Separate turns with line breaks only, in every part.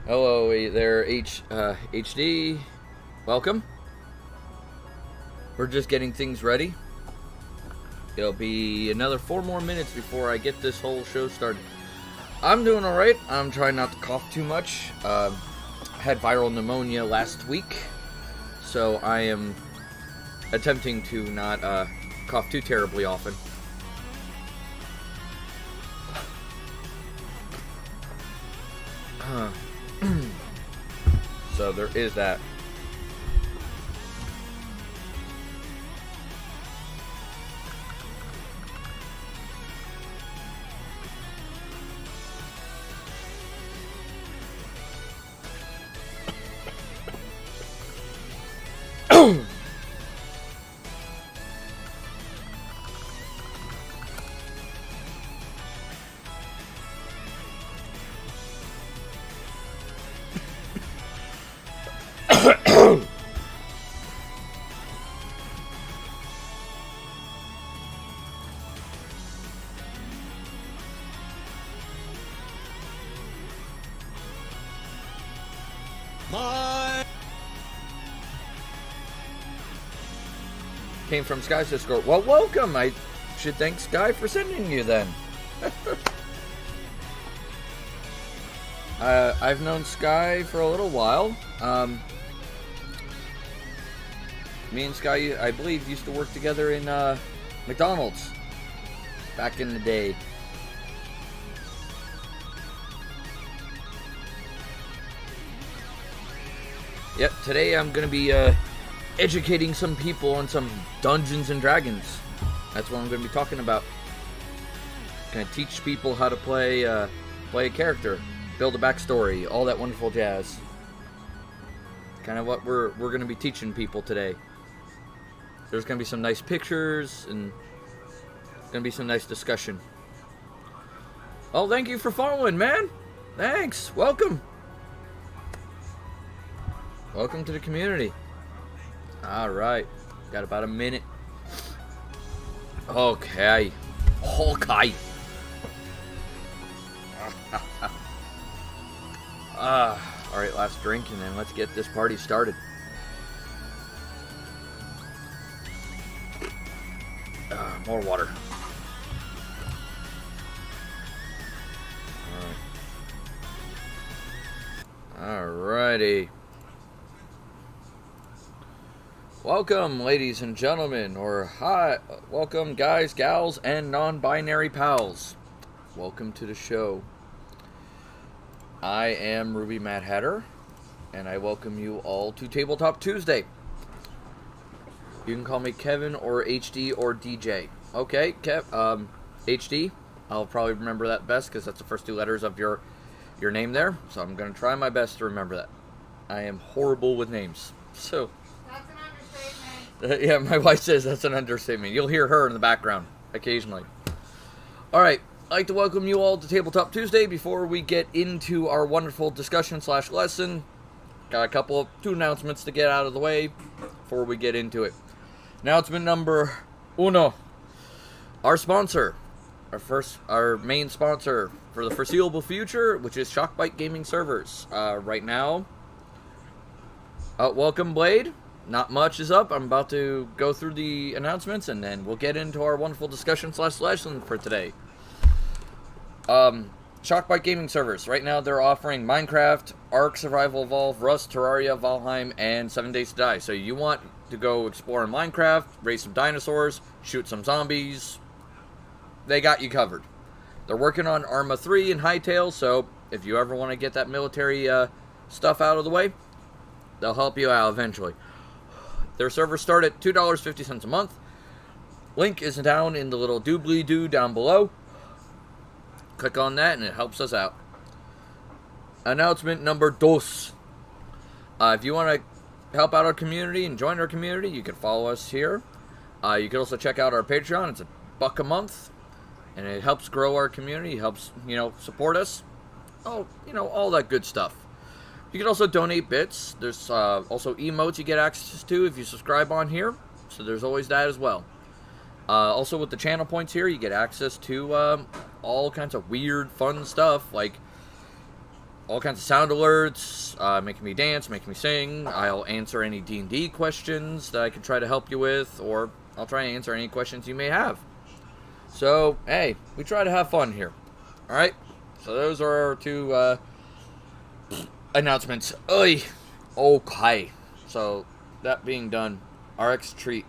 Hello there, HD. Welcome. We're just getting things ready. It'll be another 4 more minutes before I get this whole show started. I'm doing alright. I'm trying not to cough too much. Had viral pneumonia last week, so I am attempting to not cough too terribly often. So there is that. Came from Sky's Discord. Well, welcome. I should thank Sky for sending you then. I've known Sky for a little while. Me and Sky, I believe, used to work together in McDonald's back in the day. Yep, today I'm going to be educating some people on some Dungeons and Dragons. That's what I'm going to be talking about. Going to teach people how to play a character, build a backstory, all that wonderful jazz. Kind of what we're going to be teaching people today. There's going to be some nice pictures and going to be some nice discussion. Oh, thank you for following, man. Thanks. Welcome. Welcome to the community. Alright. Got about a minute. Okay. Alright, last drink and then let's get this party started. More water. Alrighty. Welcome, ladies and gentlemen, or hi, welcome, guys, gals, and non-binary pals. Welcome to the show. I am Ruby Mad Hatter, and I welcome you all to Tabletop Tuesday. You can call me Kevin, or HD, or DJ. Okay, HD. I'll probably remember that best, because that's the first 2 letters of your name there, so I'm going to try my best to remember that. I am horrible with names, so... Yeah, my wife says that's an understatement. You'll hear her in the background occasionally. Alright, I'd like to welcome you all to Tabletop Tuesday. Before we get into our wonderful discussion/lesson, got a 2 announcements to get out of the way before we get into it. Announcement number 1. Our sponsor, our main sponsor for the foreseeable future, which is Shockbite Gaming Servers. Right now, welcome Blade. Not much is up. I'm about to go through the announcements, and then we'll get into our wonderful discussion/lesson for today. Shockbite Gaming Servers. Right now, they're offering Minecraft, Ark Survival Evolved, Rust, Terraria, Valheim, and 7 Days to Die. So you want to go explore in Minecraft, raise some dinosaurs, shoot some zombies, they got you covered. They're working on Arma 3 and Hightail, so if you ever want to get that military stuff out of the way, they'll help you out eventually. Their servers start at $2.50 a month. Link is down in the little doobly-doo down below. Click on that and it helps us out. Announcement number 2. If you want to help out our community and join our community, you can follow us here. You can also check out our Patreon. It's $1 a month. And it helps grow our community. It helps, support us. Oh, all that good stuff. You can also donate bits. There's also emotes you get access to if you subscribe on here. So there's always that as well. Also with the channel points here, you get access to all kinds of weird, fun stuff. Like all kinds of sound alerts, making me dance, making me sing. I'll answer any D&D questions that I can try to help you with, or I'll try and answer any questions you may have. So, hey, we try to have fun here. Alright? So those are our two announcements. Oy! Okay. So, that being done, RX Treat.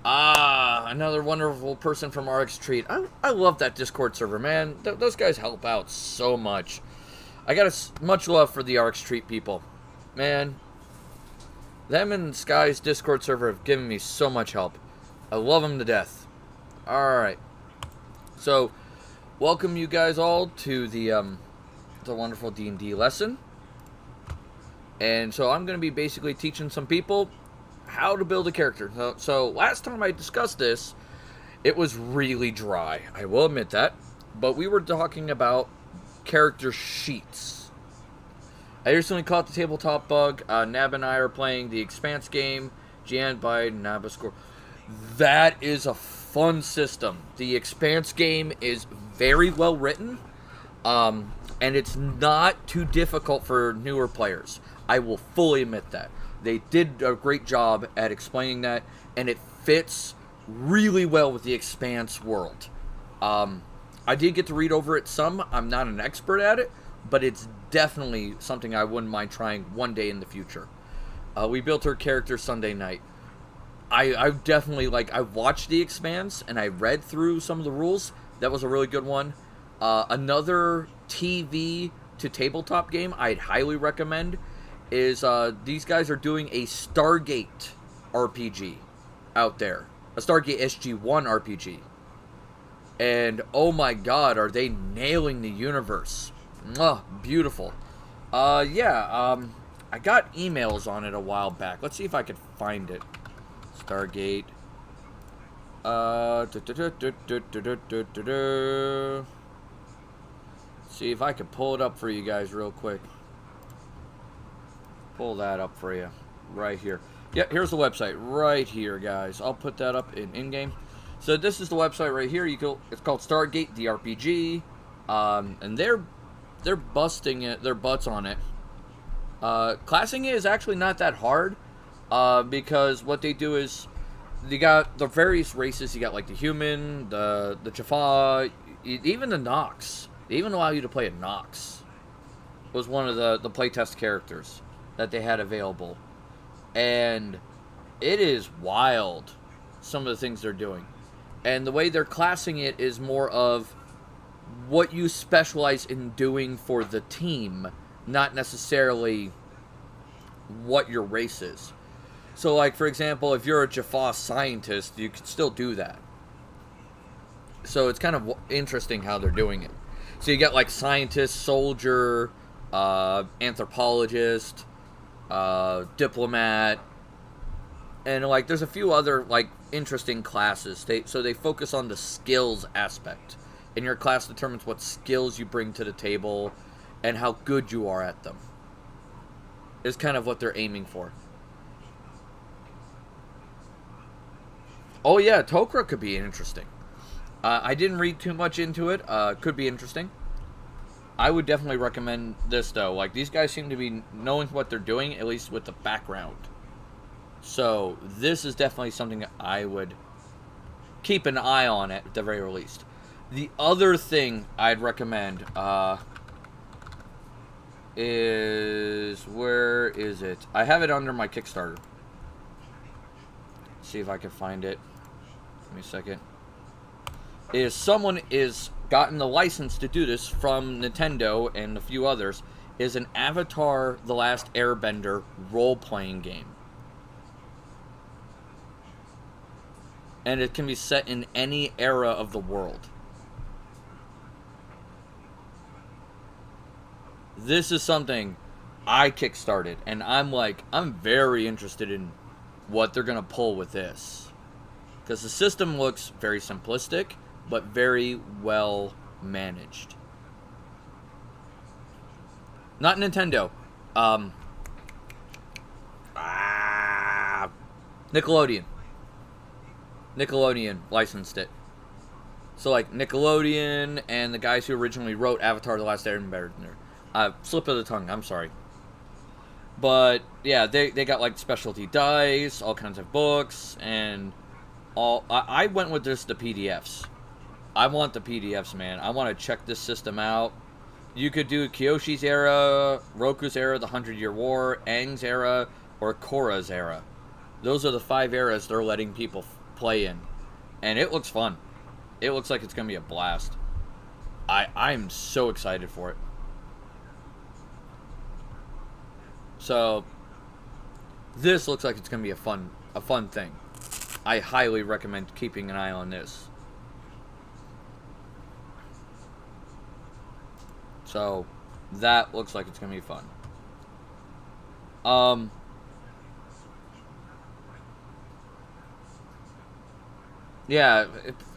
Another wonderful person from RX Treat. I love that Discord server, man. Those guys help out so much. I got much love for the RX Treat people. Man, them and Sky's Discord server have given me so much help. I love them to death. Alright. So, welcome you guys all to the wonderful D&D lesson. And so I'm going to be basically teaching some people how to build a character. So last time I discussed this, it was really dry. I will admit that. But we were talking about character sheets. I recently caught the tabletop bug. Nab and I are playing the Expanse game, GN by Nabascore. That is a fun system. The Expanse game is very well written. And it's not too difficult for newer players. I will fully admit that. They did a great job at explaining that, and it fits really well with the Expanse world. I did get to read over it some. I'm not an expert at it, but it's definitely something I wouldn't mind trying one day in the future. We built her character Sunday night. I definitely, I watched the Expanse, and I read through some of the rules. That was a really good one. Another TV to tabletop game I'd highly recommend is these guys are doing a Stargate RPG out there. A Stargate Sg1 Rpg. And oh my god, are they nailing the universe. Beautiful. I got emails on it a while back. Let's see if I can find it. Stargate. See if I can pull it up for you guys real quick. Pull that up for you. Right here. Yeah, here's the website. Right here, guys. I'll put that up in-game. So this is the website right here. It's called Stargate the RPG. And they're busting their butts on it. Classing it is actually not that hard. Because what they do is you got the various races. You got like the human, the Jaffa, even the Nox. They even allow you to play a Nox. It was one of the playtest characters that they had available. And it is wild, some of the things they're doing. And the way they're classing it is more of what you specialize in doing for the team, not necessarily what your race is. So, like, for example, if you're a Jaffa scientist, you can still do that. So it's kind of interesting how they're doing it. So you got, like, scientist, soldier, anthropologist, diplomat, and, like, there's a few other, like, interesting classes. So they focus on the skills aspect. And your class determines what skills you bring to the table and how good you are at them. Is kind of what they're aiming for. Oh yeah, Tok'ra could be interesting. I didn't read too much into it. Could be interesting. I would definitely recommend this, though. Like, these guys seem to be knowing what they're doing, at least with the background. So, this is definitely something I would keep an eye on at the very least. The other thing I'd recommend is... Where is it? I have it under my Kickstarter. See if I can find it. Give me a second. Is someone is gotten the license to do this from Nintendo and a few others, is an Avatar: The Last Airbender role-playing game. And it can be set in any era of the world. This is something I kickstarted, and I'm very interested in what they're going to pull with this. Because the system looks very simplistic, but very well managed. Not Nintendo. Nickelodeon. Nickelodeon licensed it. So, like, Nickelodeon and the guys who originally wrote Avatar: The Last Airbender Slip of the tongue, I'm sorry. But, yeah, they got, like, specialty dice, all kinds of books, and all... I went with just the PDFs. I want the PDFs, man. I want to check this system out. You could do Kyoshi's era, Roku's era, the 100-Year War, Aang's era, or Korra's era. Those are the 5 eras they're letting people play in. And it looks fun. It looks like it's going to be a blast. I'm so excited for it. So, this looks like it's going to be a fun thing. I highly recommend keeping an eye on this. So, that looks like it's going to be fun. Yeah,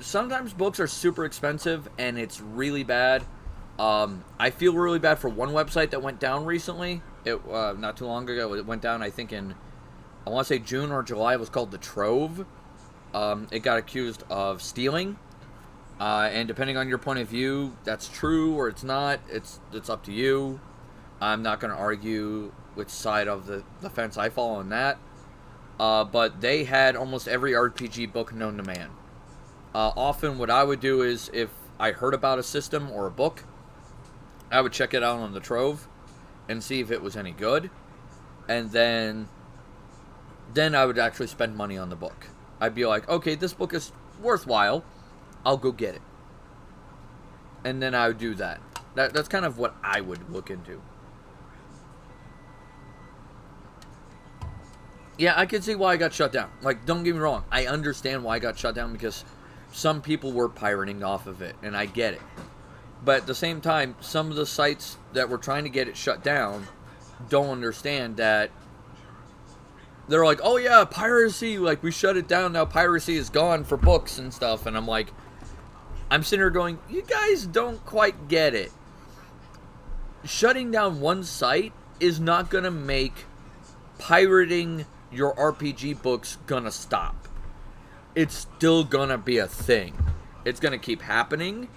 sometimes books are super expensive, and it's really bad. I feel really bad for one website that went down recently. Not too long ago, it went down, I think, I want to say June or July. It was called The Trove. It got accused of stealing. And depending on your point of view, that's true or it's not. It's up to you. I'm not going to argue which side of the fence I fall on that. But they had almost every RPG book known to man. Often what I would do is, if I heard about a system or a book, I would check it out on the Trove and see if it was any good. And then I would actually spend money on the book. I'd be like, okay, this book is worthwhile. I'll go get it. And then I would do that. That's kind of what I would look into. Yeah, I can see why I got shut down. Like, don't get me wrong. I understand why I got shut down, because some people were pirating off of it, and I get it. But at the same time, some of the sites that were trying to get it shut down don't understand that they're like, oh yeah, piracy, like, we shut it down, now piracy is gone for books and stuff. And I'm like, I'm sitting here going, you guys don't quite get it. Shutting down one site is not going to make pirating your RPG books gonna stop. It's still gonna be a thing. It's gonna keep happening,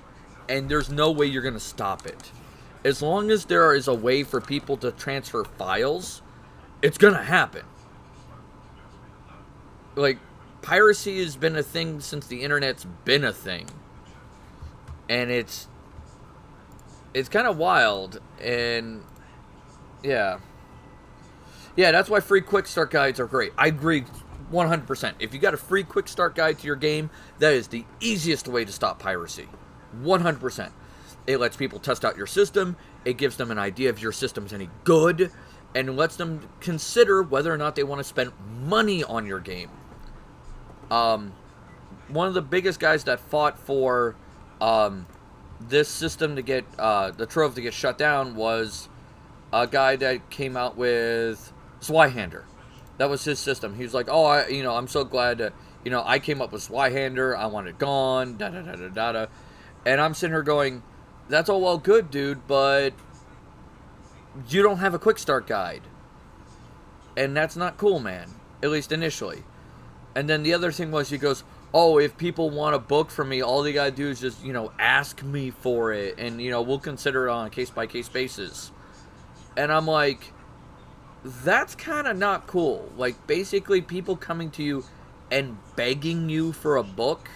and there's no way you're gonna stop it. As long as there is a way for people to transfer files, it's gonna happen. Like, piracy has been a thing since the internet's been a thing. And it's kind of wild, and yeah. Yeah, that's why free quick start guides are great. I agree 100%. If you got a free quick start guide to your game, that is the easiest way to stop piracy. 100%. It lets people test out your system. It gives them an idea if your system's any good. And lets them consider whether or not they want to spend money on your game. One of the biggest guys that fought for this system to get, the Trove to get shut down, was a guy that came out with Zweihander. That was his system. He was like, oh, I'm so glad that, I came up with Zweihander. I want it gone, da-da-da-da-da-da. And I'm sitting here going, that's all well good, dude, but you don't have a quick start guide. And that's not cool, man. At least initially. And then the other thing was, he goes, oh, if people want a book from me, all they gotta do is just, ask me for it. And, we'll consider it on a case-by-case basis. And I'm like, that's kind of not cool. Like, basically, people coming to you and begging you for a book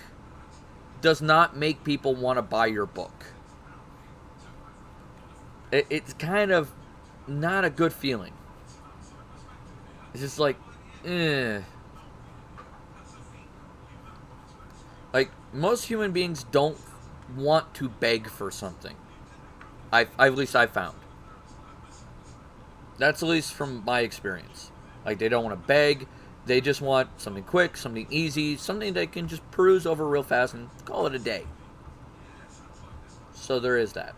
does not make people want to buy your book. It's kind of not a good feeling. It's just like, Like, most human beings don't want to beg for something. At least I've found. That's at least from my experience. Like, they don't want to beg. They just want something quick, something easy, something they can just peruse over real fast and call it a day. So there is that.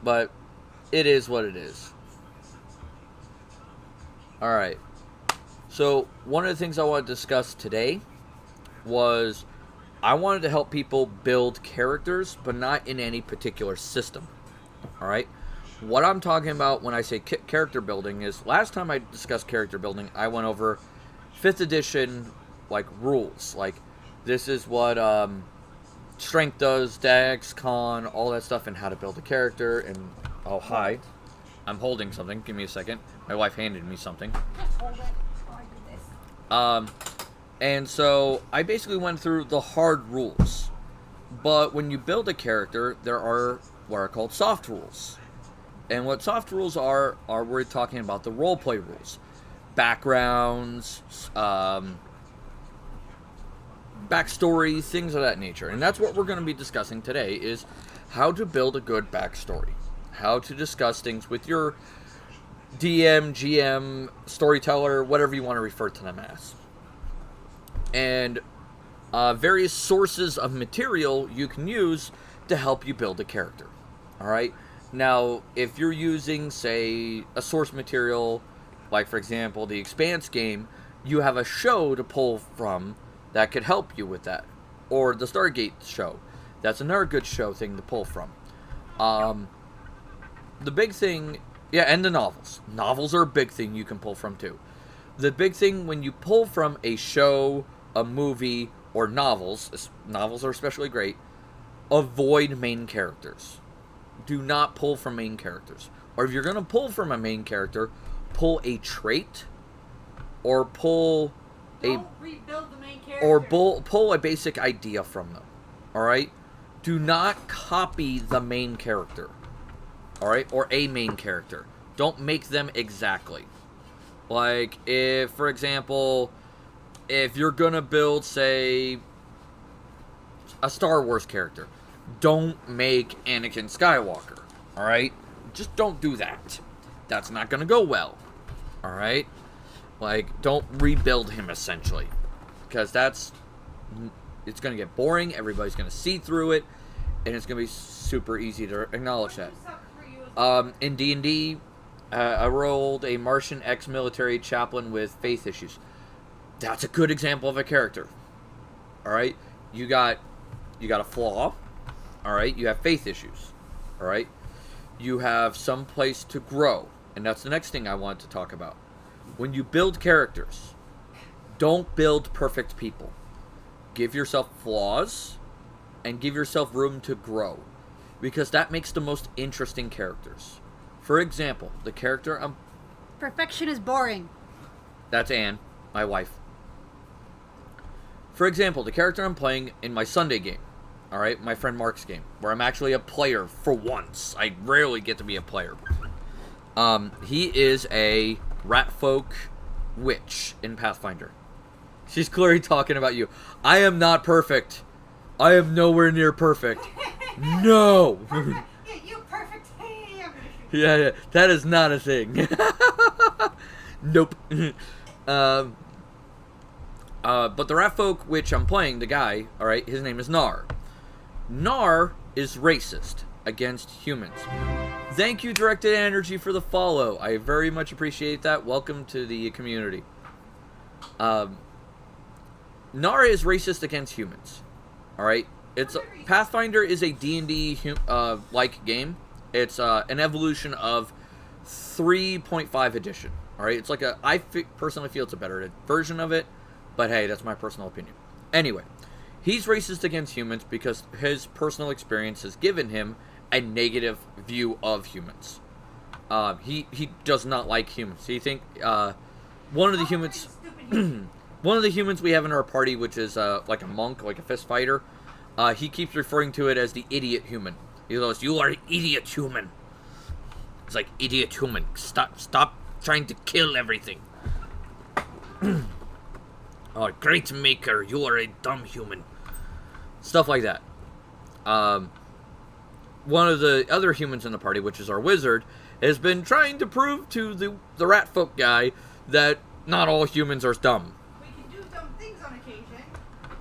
But it is what it is. Alright. So, one of the things I want to discuss today was, I wanted to help people build characters, but not in any particular system. Alright? What I'm talking about when I say character building is, last time I discussed character building, I went over 5th edition, like, rules. Like, this is what strength does, dex, con, all that stuff, and how to build a character. And oh, hi, I'm holding something. Give me a second. My wife handed me something.
Just hold it while I do this.
And so I basically went through the hard rules. But when you build a character, there are what are called soft rules. And what soft rules are we're talking about the roleplay rules. Backgrounds, backstory, things of that nature. And that's what we're going to be discussing today, is how to build a good backstory. How to discuss things with your DM, GM, storyteller, whatever you want to refer to them as. And various sources of material you can use to help you build a character. Alright? Now, if you're using, say, a source material, like, for example, the Expanse game, you have a show to pull from that could help you with that. Or the Stargate show. That's another good show thing to pull from. The big thing... Yeah, and the novels. Novels are a big thing you can pull from, too. The big thing when you pull from a show, a movie, or novels are especially great, avoid main characters. Do not pull from main characters. Or if you're going to pull from a main character, pull a trait, or pull
Don't rebuild the main character.
or pull a basic idea from them. Alright? Do not copy the main character. Alright? Or a main character. Don't make them exactly. Like, if, for example, if you're gonna build, say, a Star Wars character, don't make Anakin Skywalker. Alright? Just don't do that. That's not gonna go well. Alright? Like, don't rebuild him, essentially. Because it's gonna get boring, everybody's gonna see through it, and it's gonna be super easy to acknowledge that. In D&D, I rolled a Martian ex-military chaplain with faith issues. That's a good example of a character. Alright? You got a flaw. Alright? You have faith issues. Alright? You have some place to grow. And that's the next thing I want to talk about. When you build characters, don't build perfect people. Give yourself flaws, and give yourself room to grow. Because that makes the most interesting characters. For example, the character I'm...
Perfection is boring.
That's Anne, my wife. For example, the character I'm playing in my Sunday game. Alright, my friend Mark's game. Where I'm actually a player for once. I rarely get to be a player. He is a ratfolk witch in Pathfinder. She's clearly talking about you. I am not perfect. I am nowhere near perfect. No!
Yeah, you perfect ham.
Yeah, that is not a thing. Nope. But the ratfolk witch I'm playing, the guy, alright, his name is Nar. Nar is racist against humans. Thank you, Directed Energy, for the follow. I very much appreciate that. Welcome to the community. Nar is racist against humans. Alright? Pathfinder is a D&D like game. It's an evolution of 3.5 edition. Alright? It's like I personally feel it's a better version of it. But hey, that's my personal opinion. Anyway, he's racist against humans because his personal experience has given him a negative view of humans. He does not like humans. He think one of the humans one of the humans we have in our party, which is like a monk, like a fist fighter, he keeps referring to it as the idiot human. He goes, "You are an idiot human." It's like, idiot human. Stop trying to kill everything. Oh, great maker, you are a dumb human. Stuff like that. One of the other humans in the party, which is our wizard, has been trying to prove to the ratfolk guy that not all humans are dumb.
We can do dumb things on occasion.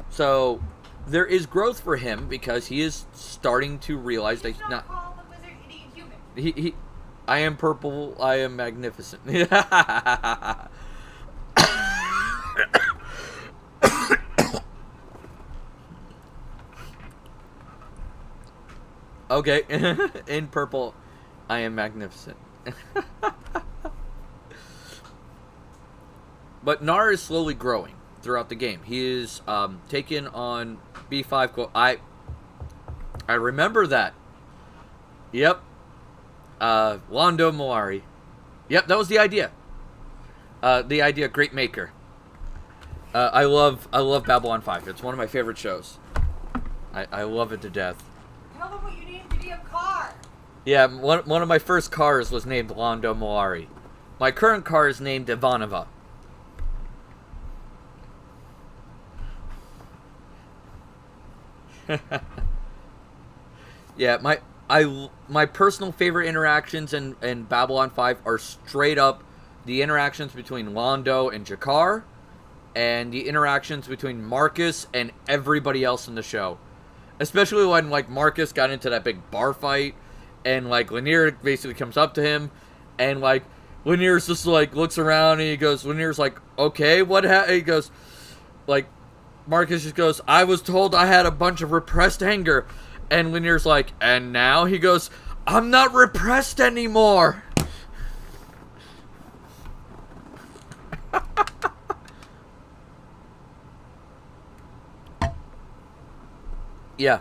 So, there is growth for him because he is starting to realize that he's not...
call the wizard idiot human.
I am purple, I am magnificent. Okay, in purple, I am magnificent. But Nar is slowly growing throughout the game. He is taken on B5. I remember that. Yep. Londo Moari. Yep, that was the idea. Great maker. I love Babylon 5. It's one of my favorite shows. I love it to death.
Tell them what you need to be a car.
Yeah, one of my first cars was named Londo Moari. My current car is named Ivanova. Yeah, my personal favorite interactions in Babylon 5 are straight up the interactions between Londo and Jakar, and the interactions between Marcus and everybody else in the show. Especially when, like, Marcus got into that big bar fight, and, like, Lanier basically comes up to him, and, like, Lanier's just, like, looks around, and he goes, Lanier's like, okay, what happened? He goes, like, Marcus just goes, I was told I had a bunch of repressed anger. And Lanier's like, and now? He goes, I'm not repressed anymore. Yeah,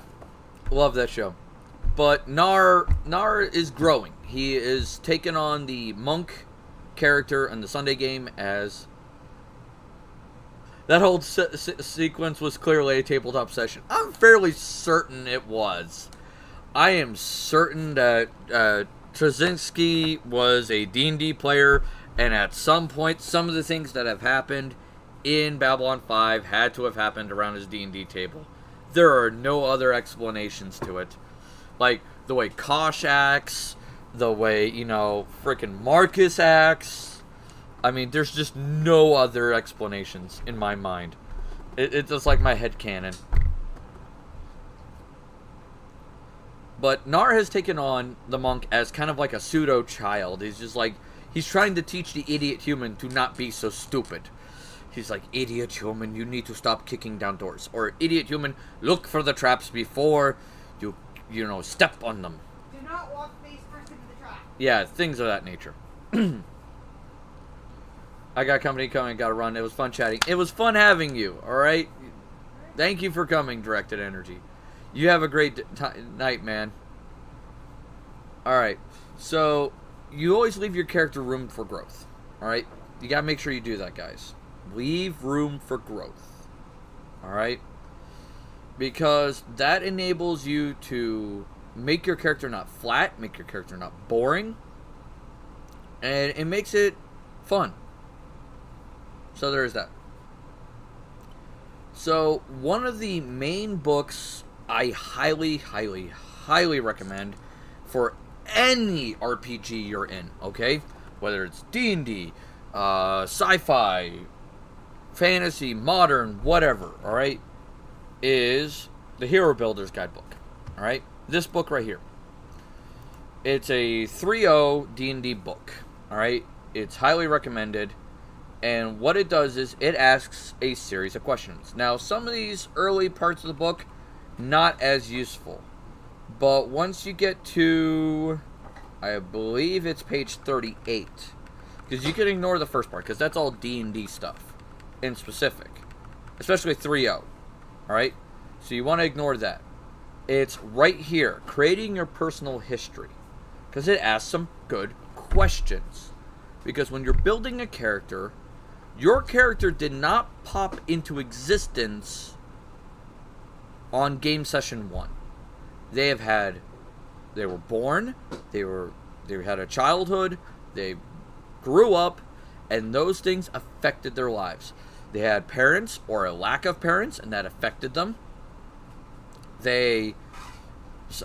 love that show. But Nar is growing. He is taking on the monk character in the Sunday game as... That whole sequence was clearly a tabletop session. I'm fairly certain it was. I am certain that Trzynski was a D&D player, and at some point, some of the things that have happened in Babylon 5 had to have happened around his D&D table. There are no other explanations to it. Like, the way Kosh acts, the way, frickin' Marcus acts. I mean, there's just no other explanations in my mind. It's just like my headcanon. But Nar has taken on the monk as kind of like a pseudo-child. He's just like, he's trying to teach the idiot human to not be so stupid. He's like, idiot human, you need to stop kicking down doors. Or, idiot human, look for the traps before you step on them.
Do not walk face first into the trap.
Yeah, things of that nature. I got company coming, gotta run. It was fun chatting. It was fun having you, alright? Thank you for coming, Directed Energy. You have a great night, man. Alright, so you always leave your character room for growth, alright? You gotta make sure you do that, guys. Leave room for growth, alright? Because that enables you to make your character not flat, make your character not boring, and it makes it fun. So there is that. So one of the main books I highly, highly, highly recommend for any RPG you're in, okay? Whether it's D&D, sci-fi, fantasy, modern, whatever, alright? Is the Hero Builder's Guidebook, alright? This book right here. It's a 3.0 D&D book, alright? It's highly recommended. And what it does is it asks a series of questions. Now, some of these early parts of the book, not as useful. But once you get to, I believe it's page 38. Because you can ignore the first part, because that's all D&D stuff in specific. Especially 3.0. Alright? So you want to ignore that. It's right here, creating your personal history. Because it asks some good questions. Because when you're building a character, your character did not pop into existence on game session 1. They were born, they had a childhood, they grew up, and those things affected their lives. They had parents or a lack of parents, and that affected them.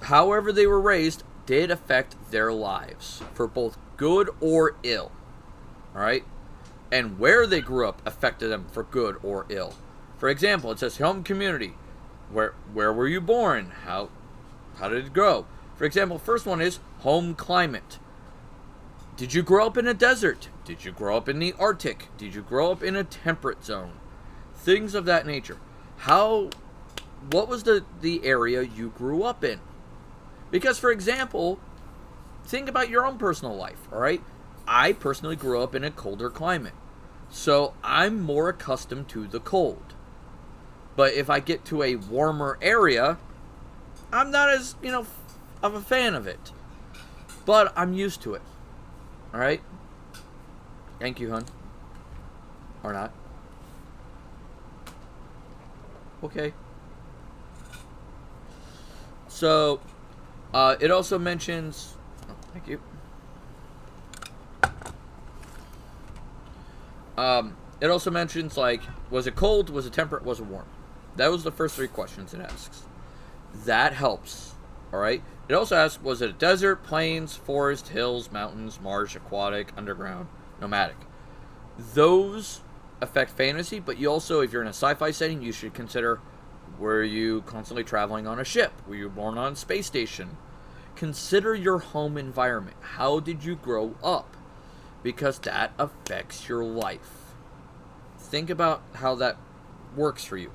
However they were raised, did affect their lives for both good or ill. Alright? And where they grew up affected them for good or ill. For example, it says home community. Where were you born? How did it grow? For example, first one is home climate. Did you grow up in a desert? Did you grow up in the Arctic? Did you grow up in a temperate zone? Things of that nature. What was the area you grew up in? Because, for example, think about your own personal life, alright? I personally grew up in a colder climate, so I'm more accustomed to the cold. But if I get to a warmer area, I'm not as, of a fan of it. But I'm used to it. Alright? Thank you, hun. Or not. Okay. So, it also mentions... Oh, thank you. It also mentions, like, was it cold, was it temperate, was it warm? That was the first 3 questions it asks. That helps. Alright? It also asks, was it a desert, plains, forest, hills, mountains, marsh, aquatic, underground, nomadic? Those affect fantasy, but you also, if you're in a sci-fi setting, you should consider, were you constantly traveling on a ship? Were you born on a space station? Consider your home environment. How did you grow up? Because that affects your life. Think about how that works for you.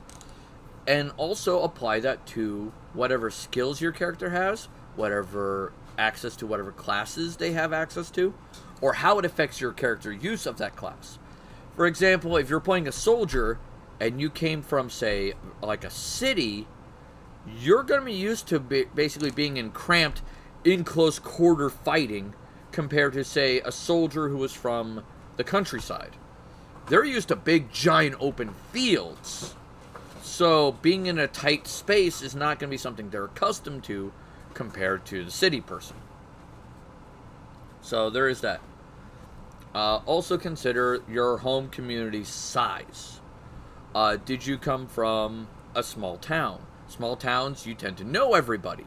And also apply that to whatever skills your character has, whatever access to whatever classes they have access to, or how it affects your character use of that class. For example, if you're playing a soldier and you came from, say, like a city, you're going to be used to basically being in cramped, in close quarter fighting compared to, say, a soldier who was from the countryside. They're used to big, giant, open fields. So being in a tight space is not going to be something they're accustomed to compared to the city person. So there is that. Also consider your home community's size. Did you come from a small town? Small towns, you tend to know everybody.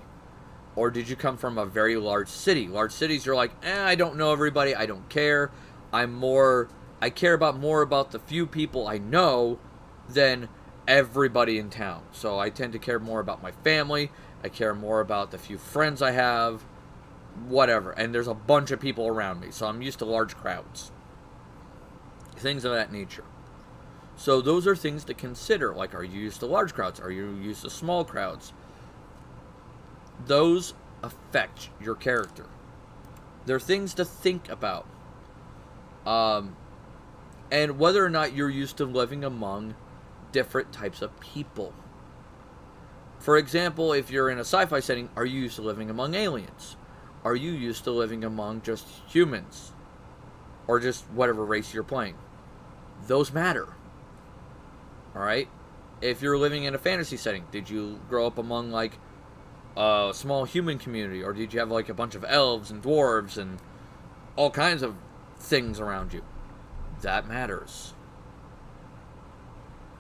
Or did you come from a very large city? Large cities, you're like, I don't know everybody, I don't care. I care more about the few people I know than everybody in town. So I tend to care more about my family. I care more about the few friends I have. Whatever. And there's a bunch of people around me. So I'm used to large crowds. Things of that nature. So those are things to consider. Like, are you used to large crowds? Are you used to small crowds? Those affect your character. They're things to think about. And whether or not you're used to living among different types of people. For example, if you're in a sci-fi setting, are you used to living among aliens? Are you used to living among just humans? Or just whatever race you're playing? Those matter. Alright? If you're living in a fantasy setting, did you grow up among, like, a small human community? Or did you have, like, a bunch of elves and dwarves and all kinds of things around you? That matters.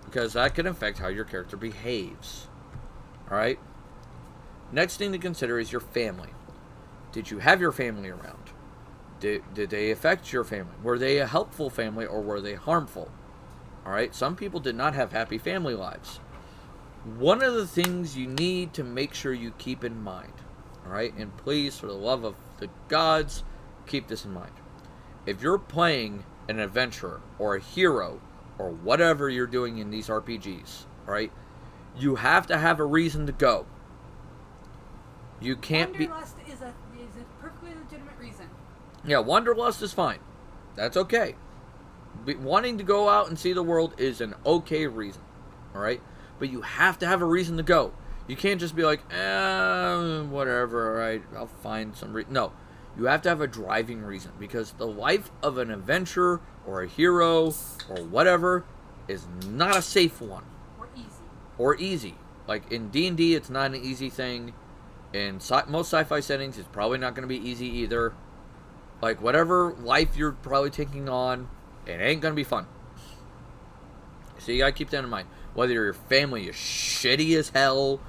Because that can affect how your character behaves. Alright? Next thing to consider is your family. Did you have your family around? Did they affect your family? Were they a helpful family or were they harmful? Alright? Some people did not have happy family lives. One of the things you need to make sure you keep in mind. Alright? And please, for the love of the gods, keep this in mind. If you're playing an adventurer or a hero or whatever you're doing in these RPGs, right? You have to have a reason to go. You can't
Wanderlust is a perfectly legitimate reason.
Yeah, wanderlust is fine. That's okay. Wanting to go out and see the world is an okay reason, all right? But you have to have a reason to go. You can't just be like, whatever, all right, I'll find some reason. No. You have to have a driving reason, because the life of an adventurer or a hero or whatever is not a safe one. Or easy. Like in D&D, it's not an easy thing. In most sci-fi settings, it's probably not going to be easy either. Like whatever life you're probably taking on, it ain't going to be fun. So you got to keep that in mind. Whether your family is shitty as hell,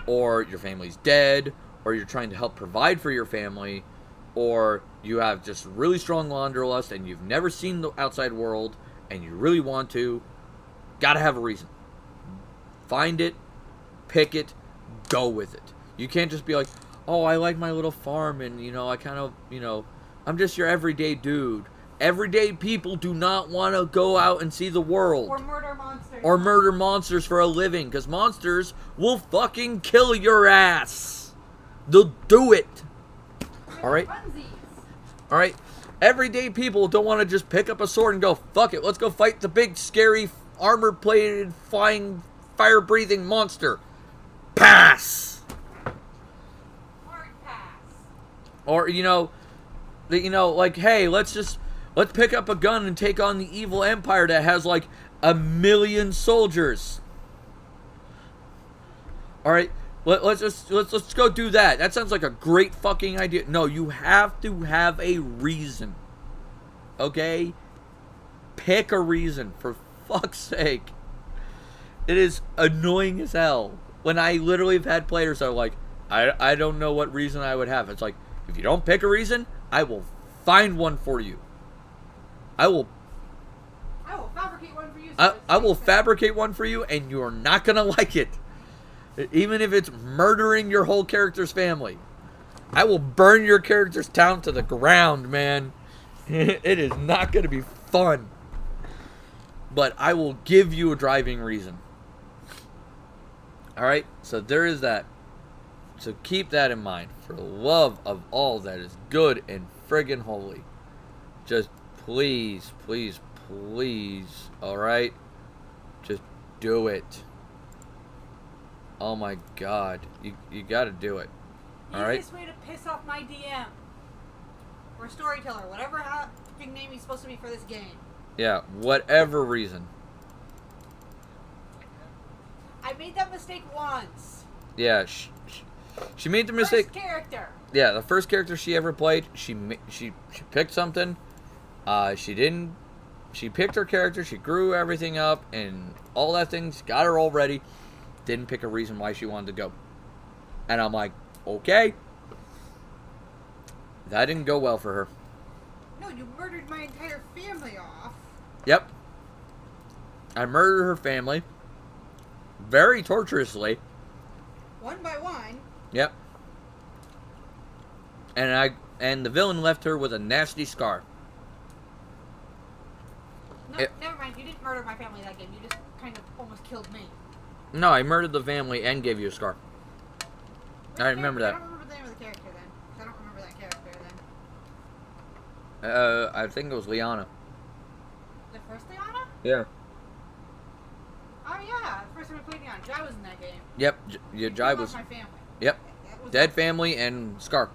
or your family's dead, or you're trying to help provide for your family, or you have just really strong wanderlust and you've never seen the outside world and you really want to, gotta have a reason. Find it, pick it, go with it. You can't just be like, oh, I like my little farm and, I kind of, I'm just your everyday dude. Everyday people do not want to go out and see the world.
Or murder monsters.
Or murder monsters for a living, because monsters will fucking kill your ass. They'll do it. Alright? Alright? Everyday people don't want to just pick up a sword and go, fuck it, let's go fight the big, scary, armor-plated, flying, fire-breathing monster. Pass! Or, like, hey, let's pick up a gun and take on the evil empire that has, like, 1,000,000 soldiers. Alright, let's go do that. That sounds like a great fucking idea. No, you have to have a reason. Okay? Pick a reason, for fuck's sake. It is annoying as hell. When I literally have had players that are like, I don't know what reason I would have. It's like, if you don't pick a reason, I will find one for you. I will
fabricate one for you.
I will fabricate one for you, and you are not going to like it. Even if it's murdering your whole character's family. I will burn your character's town to the ground, man. It is not going to be fun. But I will give you a driving reason. Alright, so there is that. So keep that in mind. For the love of all that is good and friggin' holy. Just please, please, please. Alright? Just do it. Oh my god. You gotta do it. Alright?
Easiest way to piss off my DM. Or storyteller. Whatever fucking name he's supposed to be for this game.
Yeah, whatever reason.
I made that mistake once.
Yeah, she made the mistake.
First character.
Yeah, the first character she ever played, she picked something. She picked her character, she grew everything up, and all that things, got her all ready. Didn't pick a reason why she wanted to go. And I'm like, okay. That didn't go well for her.
No, you murdered my entire family off.
Yep. I murdered her family. Very torturously.
One by one.
Yep. And the villain left her with a nasty scar.
No, never mind. You didn't murder my family that game. You just kind of almost killed me.
No, I murdered the family and gave you a scar. I remember that.
I don't remember the name of the character then. I don't remember that character then.
I think it was Liana.
The first Liana?
Yeah.
Oh yeah, the first time I played Liana. Jai was in that game.
Yep, Jai was.
My family.
Yep. Dead family and scar.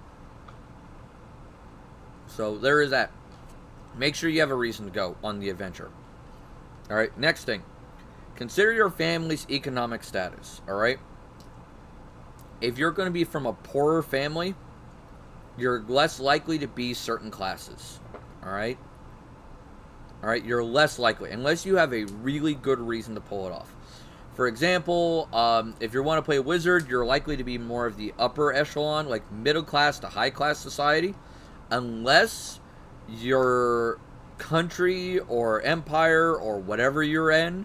So there is that. Make sure you have a reason to go on the adventure. Alright, next thing. Consider your family's economic status. Alright? If you're going to be from a poorer family, you're less likely to be certain classes. Alright? Alright, you're less likely. Unless you have a really good reason to pull it off. For example, if you want to play a wizard, you're likely to be more of the upper echelon, like middle class to high class society. Unless your country or empire or whatever you're in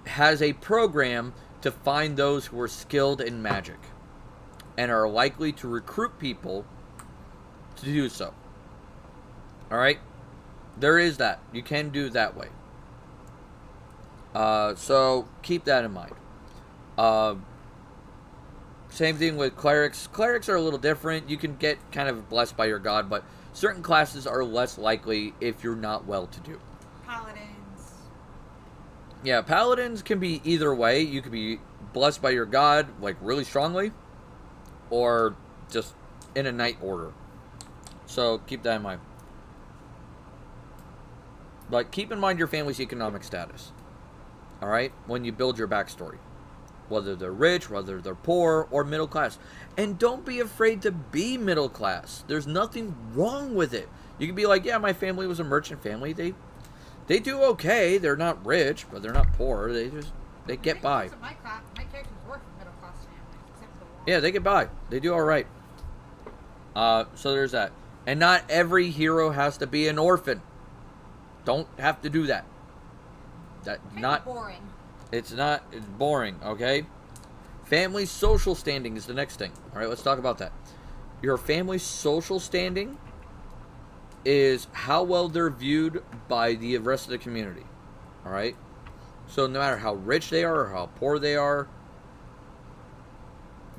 has a program to find those who are skilled in magic and are likely to recruit people to do so. Alright? There is that. You can do it that way. So keep that in mind. Same thing with clerics. Clerics are a little different. You can get kind of blessed by your god, but certain classes are less likely if you're not well-to-do.
Paladins.
Yeah, paladins can be either way. You could be blessed by your god, like really strongly, or just in a knight order. So keep that in mind. But keep in mind your family's economic status. Alright? When you build your backstory. Whether they're rich, whether they're poor, or middle class. And don't be afraid to be middle class. There's nothing wrong with it. You can be like, yeah, my family was a merchant family. They do okay. They're not rich, but they're not poor. They get by.
My characters were from middle class families, except for the one.
Yeah, they get by. They do alright. So there's that. And not every hero has to be an orphan. Don't have to do that. That not
boring.
It's boring, okay? Family social standing is the next thing. Alright, let's talk about that. Your family's social standing is how well they're viewed by the rest of the community. Alright? So no matter how rich they are or how poor they are,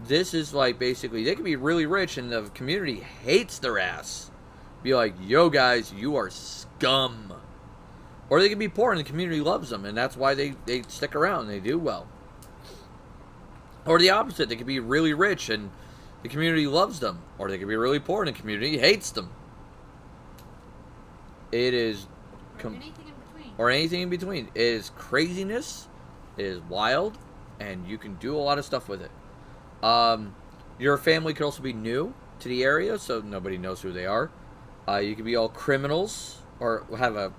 this is like basically, they can be really rich and the community hates their ass. Be like, yo guys, you are scum. Or they can be poor and the community loves them, and that's why they stick around and they do well. Or the opposite, they can be really rich and The community loves them, or they can be really poor and the community hates them. It is...
Or anything in between.
Or anything in between. It is craziness, it is wild, and you can do a lot of stuff with it. Your family could also be new to the area, so nobody knows who they are. You could be all criminals, or have a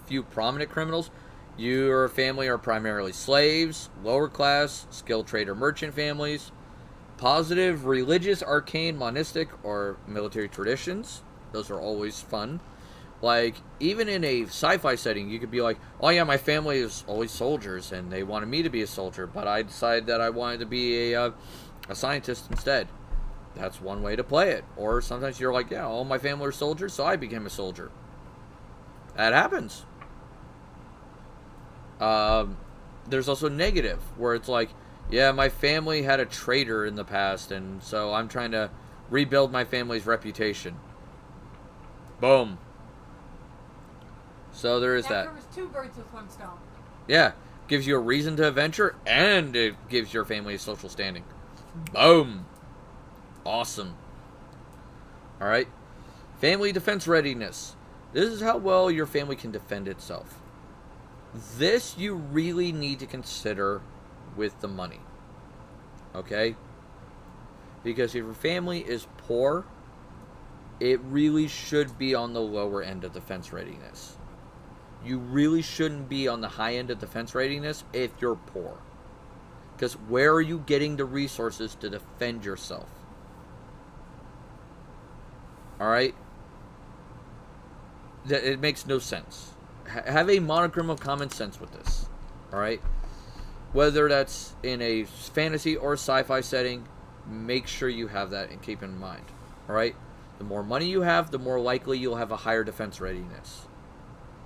few prominent criminals. Your family are primarily slaves, lower class, skilled trader merchant families, positive, religious, arcane, monistic, or military traditions. Those are always fun. Like, even in a sci-fi setting, you could be like, oh yeah, my family is always soldiers, and they wanted me to be a soldier, but I decided that I wanted to be a scientist instead. That's one way to play it. Or sometimes you're like, yeah, all my family are soldiers, so I became a soldier. That happens. There's also negative, where it's like, yeah, my family had a traitor in the past, and so I'm trying to rebuild my family's reputation. Boom. So there is that.
There was 2 birds with 1 stone.
Yeah. Gives you a reason to adventure, and it gives your family a social standing. Boom. Awesome. Alright. Family defense readiness. This is how well your family can defend itself. This you really need to consider with the money. Okay? Because if your family is poor, it really should be on the lower end of defense readiness. You really shouldn't be on the high end of defense readiness if you're poor. Because where are you getting the resources to defend yourself? Alright? It makes no sense. Have a monochrome of common sense with this. Alright? Whether that's in a fantasy or sci-fi setting, make sure you have that and keep in mind. Alright? The more money you have, the more likely you'll have a higher defense readiness.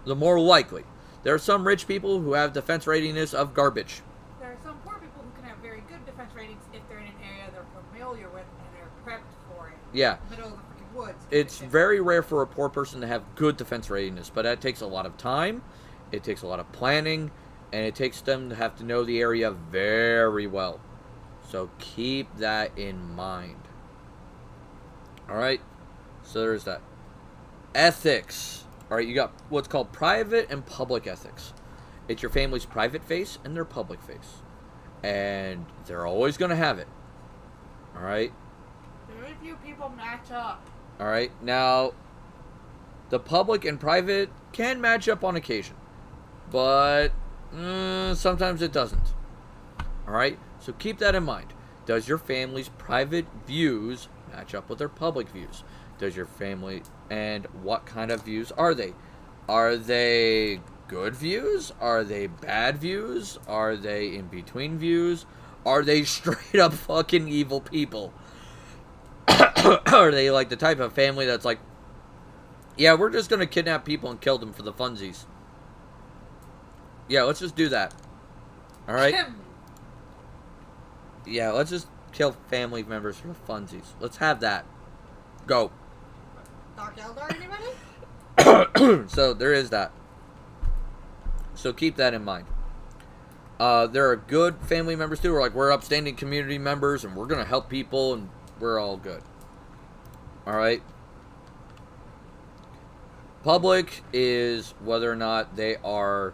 The more likely. There are some rich people who have defense readiness of garbage.
There are some poor people who can have very good defense ratings if they're in an area they're familiar with and they're prepped for it.
Yeah.
Middle of the freaking woods.
It's very rare for a poor person to have good defense readiness, but that takes a lot of time, it takes a lot of planning, and it takes them to have to know the area very well. So keep that in mind. Alright? So there's that. Ethics. Alright, you got what's called private and public ethics. It's your family's private face and their public face. And they're always going to have it. Alright?
Very few people match up.
Alright, now, the public and private can match up on occasion. But, sometimes it doesn't. Alright, so keep that in mind. Does your family's private views match up with their public views? Does your family, and what kind of views are they? Are they good views? Are they bad views? Are they in between views? Are they straight up fucking evil people? Are they like the type of family that's like, yeah, we're just gonna kidnap people and kill them for the funsies? Yeah, let's just do that. Alright? Yeah, let's just kill family members for the funsies. Let's have that. Go.
Dark Eldar, anybody?
So, there is that. So, keep that in mind. There are good family members, too. We're upstanding community members, and we're going to help people, and we're all good. Alright? Public is whether or not they are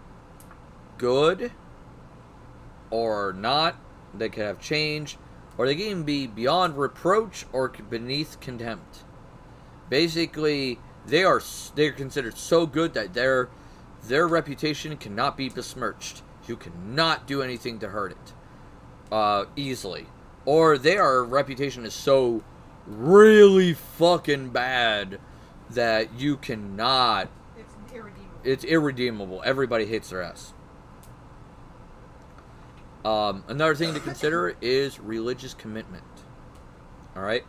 good or not. They could have change, or they can even be beyond reproach or beneath contempt. Basically, they're considered so good that their reputation cannot be besmirched. You cannot do anything to hurt it easily. Or their reputation is so really fucking bad that you cannot...
It's irredeemable.
It's irredeemable. Everybody hates their ass. Another thing to consider is religious commitment. Alright?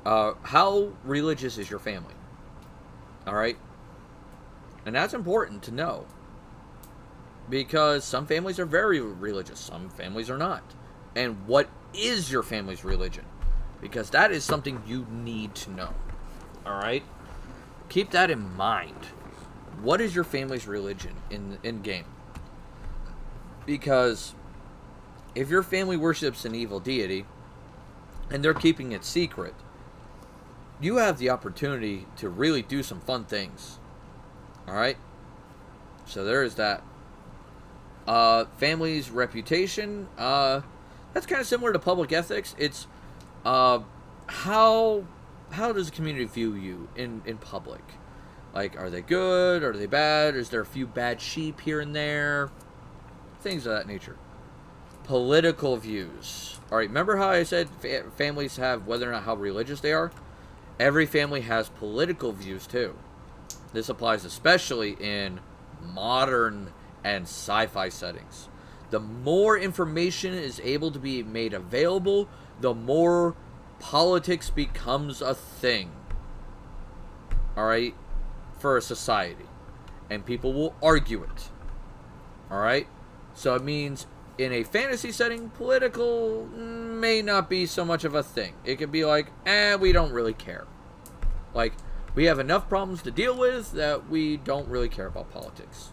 How religious is your family? Alright? And that's important to know. Because some families are very religious, some families are not. And what is your family's religion? Because that is something you need to know. Alright? Keep that in mind. What is your family's religion in game? Because if your family worships an evil deity, and they're keeping it secret, you have the opportunity to really do some fun things. Alright? So there is that. Family's reputation. That's kind of similar to public ethics. It's how does the community view you in public? Like, are they good? Are they bad? Is there a few bad sheep here and there? Things of that nature. Political views. Alright, remember how I said families have whether or not how religious they are? Every family has political views too. This applies especially in modern and sci-fi settings. The more information is able to be made available, the more politics becomes a thing. Alright? For a society. And people will argue it. Alright? So it means in a fantasy setting, political may not be so much of a thing. It could be like, we don't really care. Like, we have enough problems to deal with that we don't really care about politics.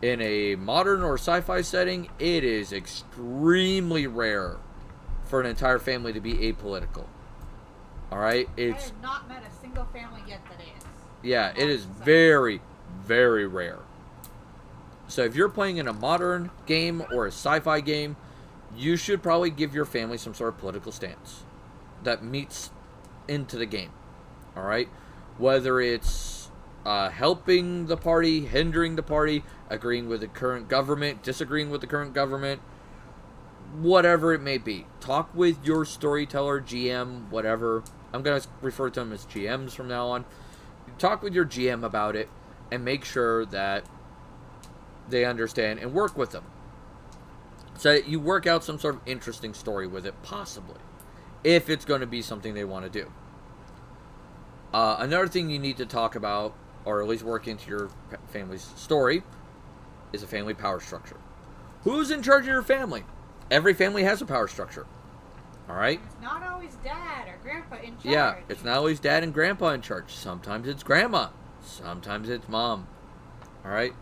In a modern or sci-fi setting, it is extremely rare for an entire family to be apolitical. Alright?
I have not met a single family yet that is.
Yeah, it is very, very rare. So if you're playing in a modern game or a sci-fi game, you should probably give your family some sort of political stance that meets into the game. Alright? Whether it's helping the party, hindering the party, agreeing with the current government, disagreeing with the current government, whatever it may be. Talk with your storyteller, GM, whatever. I'm going to refer to them as GMs from now on. Talk with your GM about it and make sure that they understand and work with them. So that you work out some sort of interesting story with it, possibly. If it's going to be something they want to do. Another thing you need to talk about, or at least work into your family's story, is a family power structure. Who's in charge of your family? Every family has a power structure. Alright?
It's not always dad or grandpa in charge.
Yeah, it's not always dad and grandpa in charge. Sometimes it's grandma. Sometimes it's mom. Alright?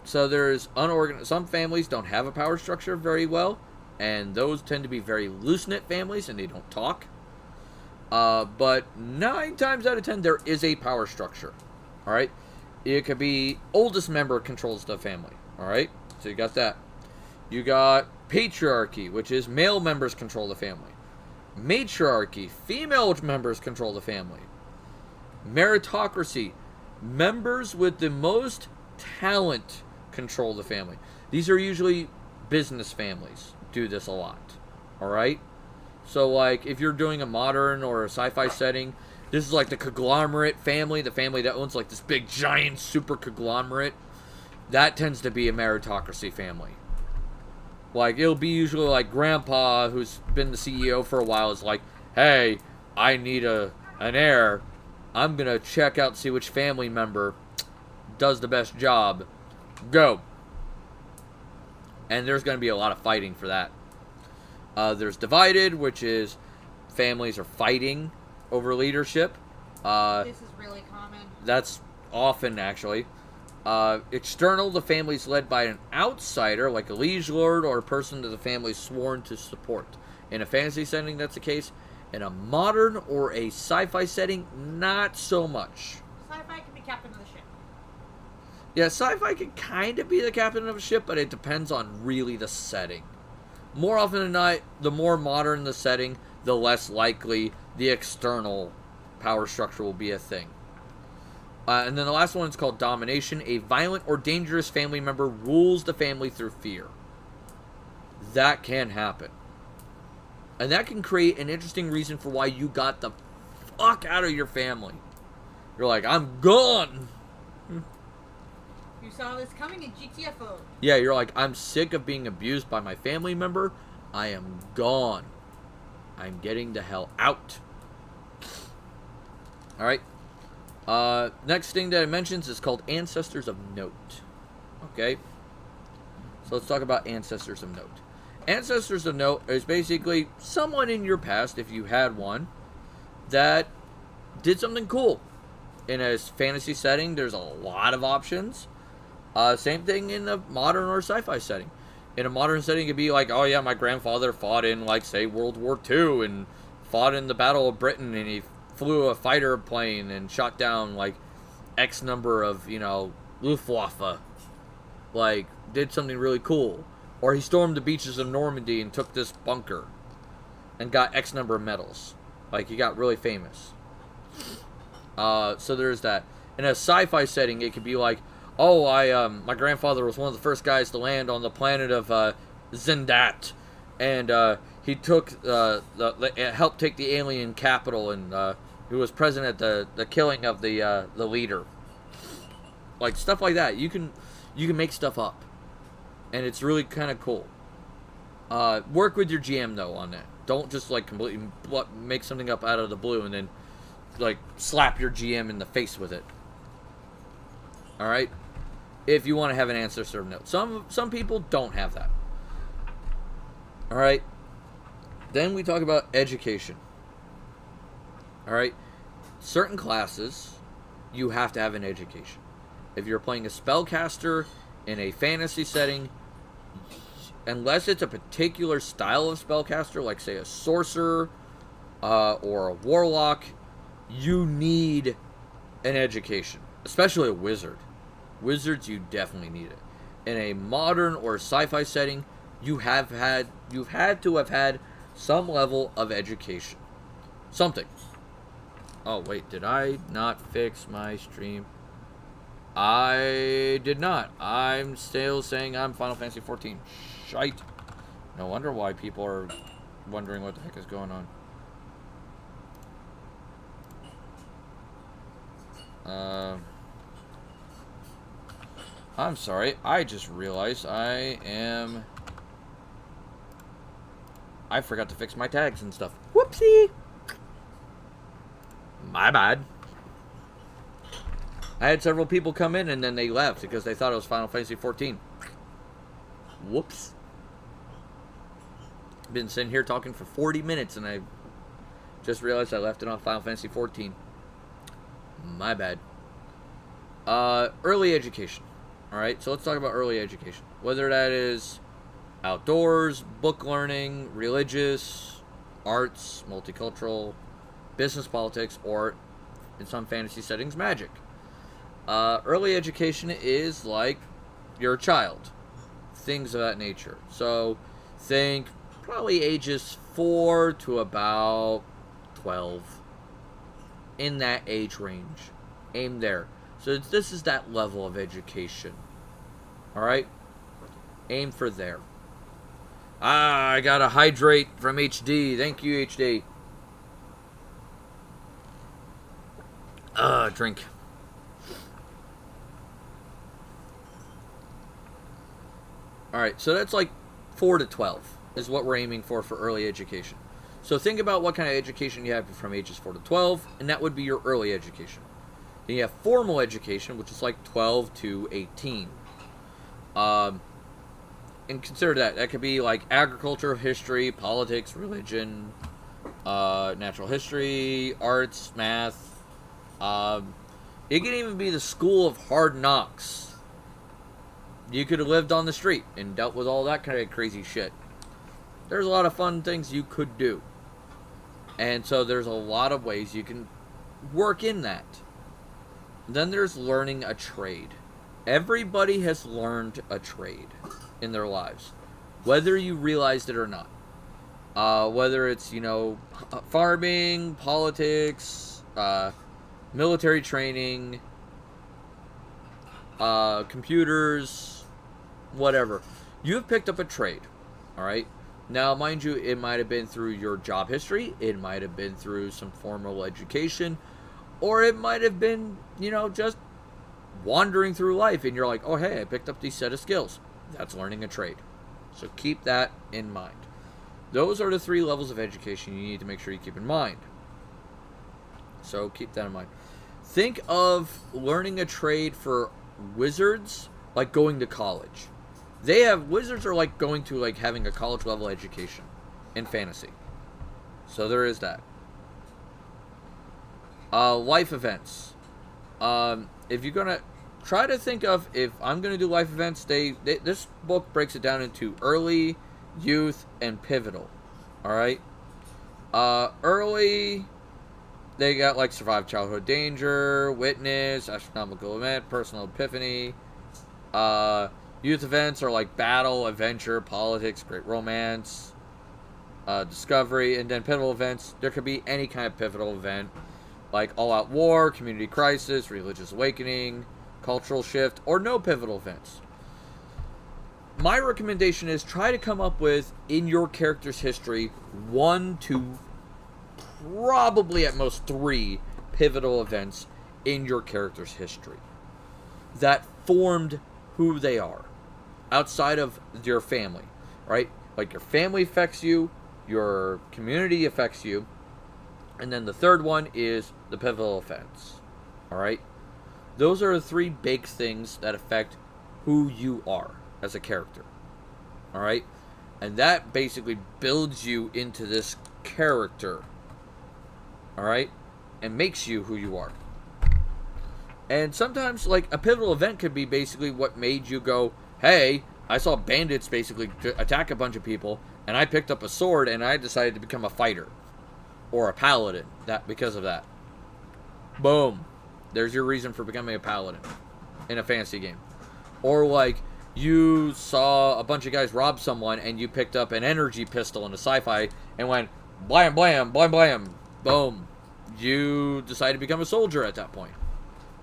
So there's unorganized. Some families don't have a power structure very well, and those tend to be very loose-knit families, and they don't talk. But 9 times out of 10, there is a power structure. Alright? It could be oldest member controls the family. Alright? So you got that. You got patriarchy, which is male members control the family. Matriarchy, female members control the family. Meritocracy, members with the most talent control the family. These are usually business families do this a lot. Alright? So, like, if you're doing a modern or a sci-fi setting, this is like the conglomerate family, the family that owns, like, this big, giant, super conglomerate. That tends to be a meritocracy family. Like, it'll be usually, like, grandpa, who's been the CEO for a while, is like, hey, I need an heir. I'm going to check out, see which family member does the best job. Go. And there's going to be a lot of fighting for that. There's divided, which is families are fighting over leadership.
This is really common.
That's often, actually. External, the family's led by an outsider, like a liege lord or a person that the family's sworn to support. In a fantasy setting, that's the case. In a modern or a sci-fi setting, not so much.
Sci-fi can be captain of the ship.
Yeah, sci-fi can kind of be the captain of a ship, but it depends on really the setting. More often than not, the more modern the setting, the less likely the external power structure will be a thing. And then the last one is called Domination. A violent or dangerous family member rules the family through fear. That can happen. And that can create an interesting reason for why you got the fuck out of your family. You're like, I'm gone!
You saw this coming in GTFO.
Yeah, you're like, I'm sick of being abused by my family member. I am gone. I'm getting the hell out. Alright. Next thing that it mentions is called Ancestors of Note. Okay? So let's talk about Ancestors of Note. Ancestors of Note is basically someone in your past, if you had one, that did something cool. In a fantasy setting, there's a lot of options. Same thing in a modern or sci-fi setting. In a modern setting, it'd be like, oh yeah, my grandfather fought in, like, say, World War II and fought in the Battle of Britain, and he flew a fighter plane and shot down, like, X number of, you know, Luftwaffe. Like, did something really cool. Or he stormed the beaches of Normandy and took this bunker and got X number of medals. Like, he got really famous. So there's that. In a sci-fi setting, it could be like, oh, my grandfather was one of the first guys to land on the planet of Zendat, and he took helped take the alien capital, and he was present at the killing of the leader. Like, stuff like that. You can make stuff up, and it's really kind of cool. Work with your GM though on that. Don't just like completely make something up out of the blue and then like slap your GM in the face with it. All right. If you want to have an ancestor note. Some people don't have that. All right. Then we talk about education. All right. Certain classes, you have to have an education. If you're playing a spellcaster in a fantasy setting, unless it's a particular style of spellcaster, like say a sorcerer or a warlock, you need an education, especially a wizard. Wizards, you definitely need it. In a modern or sci-fi setting, you've had to have had some level of education. Something. Oh wait, did I not fix my stream? I did not. I'm still saying I'm Final Fantasy 14. Shite. No wonder why people are wondering what the heck is going on. I'm sorry. I just realized I forgot to fix my tags and stuff. Whoopsie! My bad. I had several people come in and then they left because they thought it was Final Fantasy 14. Whoops. Been sitting here talking for 40 minutes and I just realized I left it on Final Fantasy 14. My bad. Early education. Alright, so let's talk about early education. Whether that is outdoors, book learning, religious, arts, multicultural, business, politics, or in some fantasy settings, magic. Early education is like you're a child. Things of that nature. So think probably ages 4 to about 12. In that age range. Aim there. So this is that level of education. Alright? Aim for there. I got a hydrate from HD. Thank you, HD. Drink. Alright, so that's like 4 to 12 is what we're aiming for early education. So think about what kind of education you have from ages 4 to 12, and that would be your early education. Then you have formal education, which is like 12 to 18. And consider that. That could be like agriculture, history, politics, religion, natural history, arts, math. It can even be the school of hard knocks. You could have lived on the street and dealt with all that kind of crazy shit. There's a lot of fun things you could do. And so there's a lot of ways you can work in that. Then there's learning a trade. Everybody has learned a trade in their lives, whether you realized it or not. Whether it's, farming, politics, military training, computers, whatever. You've picked up a trade, alright? Now, mind you, it might have been through your job history, it might have been through some formal education, or it might have been, just wandering through life, and you're like, oh, hey, I picked up these set of skills. That's learning a trade. So keep that in mind. Those are the 3 levels of education you need to make sure you keep in mind. So keep that in mind. Think of learning a trade for wizards like going to college. Wizards are like going to like having a college level education in fantasy. So there is that. Life events. If you're gonna try to think of, if I'm going to do life events, this book breaks it down into early, youth, and pivotal. Alright? Early, they got like survive childhood danger, witness, astronomical event, personal epiphany. Youth events are like battle, adventure, politics, great romance, discovery, and then pivotal events, there could be any kind of pivotal event, like all-out war, community crisis, religious awakening, cultural shift, or no pivotal events. My recommendation is try to come up with, in your character's history, 1 to probably at most 3 pivotal events in your character's history that formed who they are outside of your family, right? Like your family affects you, your community affects you, and then the third one is the pivotal events. All right? Those are the 3 big things that affect who you are as a character. All right? And that basically builds you into this character. All right? And makes you who you are. And sometimes, like, a pivotal event could be basically what made you go, hey, I saw bandits basically attack a bunch of people, and I picked up a sword, and I decided to become a fighter. Or a paladin, because of that. Boom. There's your reason for becoming a paladin in a fantasy game. Or, like, you saw a bunch of guys rob someone, and you picked up an energy pistol in a sci-fi, and went, blam, blam, blam, blam. Boom. You decided to become a soldier at that point.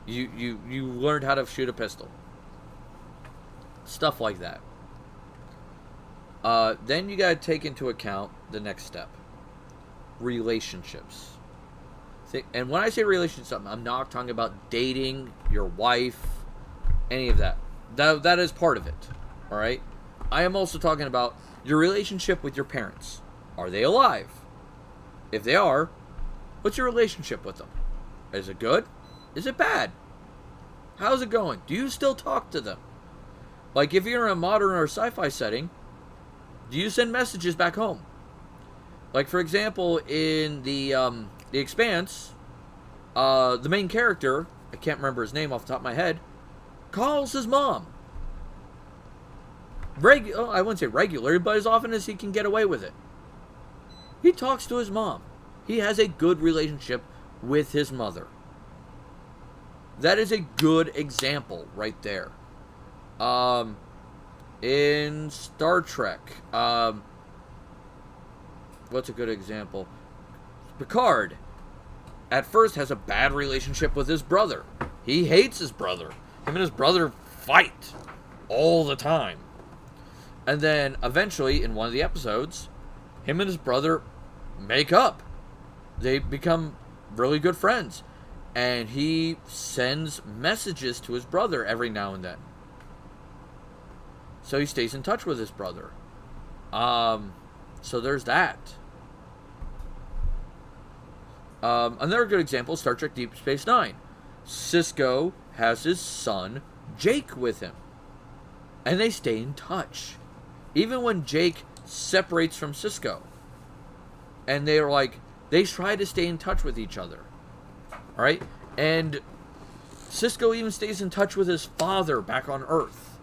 You learned how to shoot a pistol. Stuff like that. Then you gotta take into account the next step. Relationships. And when I say relationships, I'm not talking about dating, your wife, any of that. That is part of it. Alright? I am also talking about your relationship with your parents. Are they alive? If they are, what's your relationship with them? Is it good? Is it bad? How's it going? Do you still talk to them? Like, if you're in a modern or sci-fi setting, do you send messages back home? Like, for example, in the Expanse, the main character, I can't remember his name off the top of my head, calls his mom. I wouldn't say regularly, but as often as he can get away with it. He talks to his mom. He has a good relationship with his mother. That is a good example right there. In Star Trek, what's a good example? Picard, at first, has a bad relationship with his brother. He hates his brother. Him and his brother fight all the time. And then, eventually, in one of the episodes, him and his brother make up. They become really good friends. And he sends messages to his brother every now and then. So he stays in touch with his brother. So there's that. Another good example, Star Trek Deep Space Nine. Sisko has his son, Jake, with him. And they stay in touch. Even when Jake separates from Sisko. And they're like, they try to stay in touch with each other. Alright? And Sisko even stays in touch with his father back on Earth.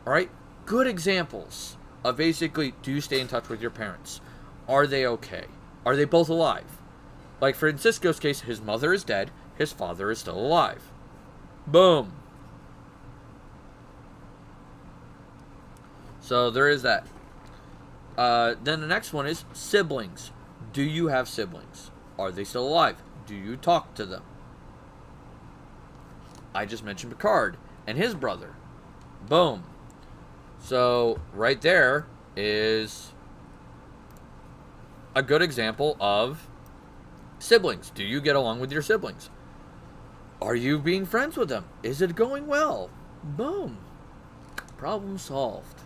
Alright? Good examples of basically, do you stay in touch with your parents? Are they okay? Are they both alive? Like for in Sisko's case, his mother is dead, his father is still alive. Boom. So there is that. Then the next one is siblings. Do you have siblings? Are they still alive? Do you talk to them? I just mentioned Picard and his brother. Boom. So right there is a good example of siblings. Do you get along with your siblings? Are you being friends with them? Is it going well? Boom. Problem solved.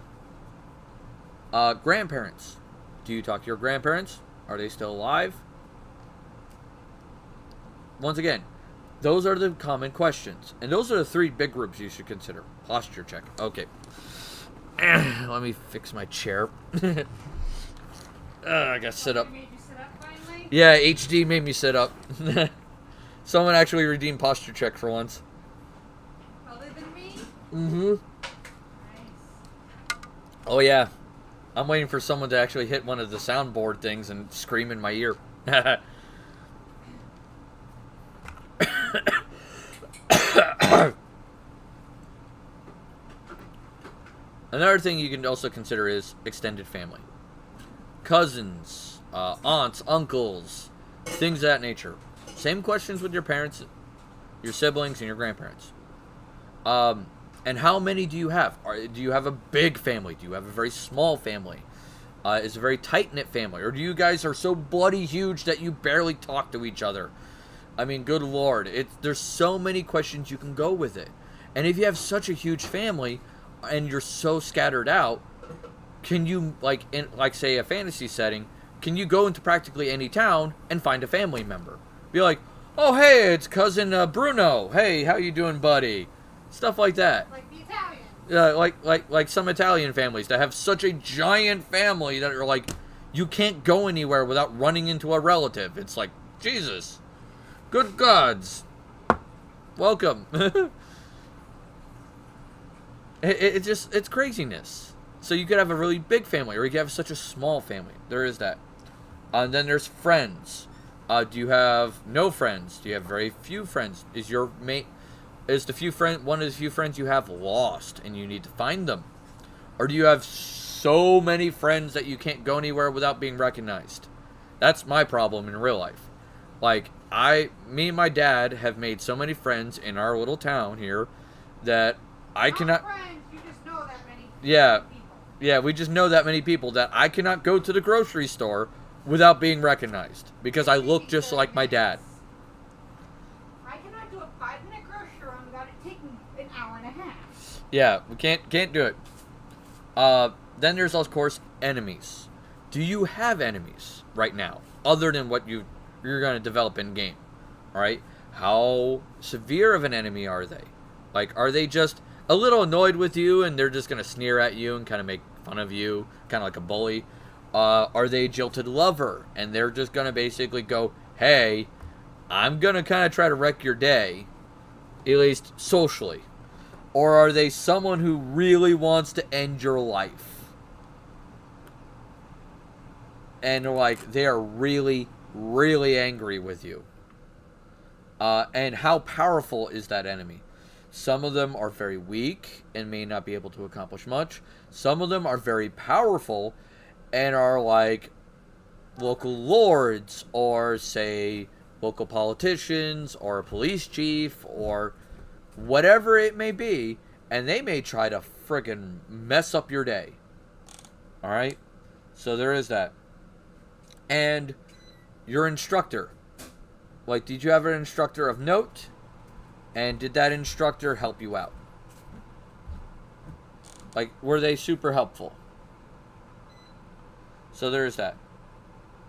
Grandparents. Do you talk to your grandparents? Are they still alive? Once again, those are the common questions. And those are the 3 big groups you should consider. Posture check. Okay. Let me fix my chair. I gotta sit up.
Made you sit up finally?
Yeah, HD made me sit up. Someone actually redeemed posture check for once.
Other than me?
Mm-hmm.
Nice.
Oh, yeah. I'm waiting for someone to actually hit one of the soundboard things and scream in my ear. Another thing you can also consider is extended family. Cousins, aunts, uncles, things of that nature. Same questions with your parents, your siblings, and your grandparents. And how many do you have? Do you have a big family? Do you have a very small family? Is a very tight-knit family? Or do you guys are so bloody huge that you barely talk to each other? I mean, good lord. There's so many questions you can go with it. And if you have such a huge family, and you're so scattered out, can you, like, in, like, say, a fantasy setting, can you go into practically any town and find a family member? Be like, oh, hey, it's cousin Bruno. Hey, how you doing, buddy? Stuff like that.
Like the Italians.
Like some Italian families that have such a giant family that are like, you can't go anywhere without running into a relative. It's like, Jesus. Good gods. Welcome. It's craziness. So you could have a really big family, or you could have such a small family. There is that. And then there's friends. Do you have no friends? Do you have very few friends? Is your mate... Is one of the few friends you have lost and you need to find them? Or do you have so many friends that you can't go anywhere without being recognized? That's my problem in real life. Like, me and my dad have made so many friends in our little town here that I cannot...
Friends, you just know that many
Yeah.
people.
Yeah, we just know that many people that I cannot go to the grocery store without being recognized. Because I look just like my dad.
I cannot do a 5-minute grocery run without it taking an hour and a half.
Yeah, we can't do it. Then there's, of course, enemies. Do you have enemies right now, other than what you're going to develop in-game? Alright? How severe of an enemy are they? Like, are they just a little annoyed with you and they're just going to sneer at you and kind of make fun of you, kind of like a bully? Are they a jilted lover and they're just going to basically go, hey, I'm going to kind of try to wreck your day, at least socially? Or are they someone who really wants to end your life? And like, they are really, really angry with you. And how powerful is that enemy? Some of them are very weak and may not be able to accomplish much. Some of them are very powerful and are like local lords, or say local politicians, or a police chief, or whatever it may be, and they may try to friggin' mess up your day. Alright? So there is that. And your instructor. Like, did you have an instructor of note? And did that instructor help you out? Like, were they super helpful? So there's that.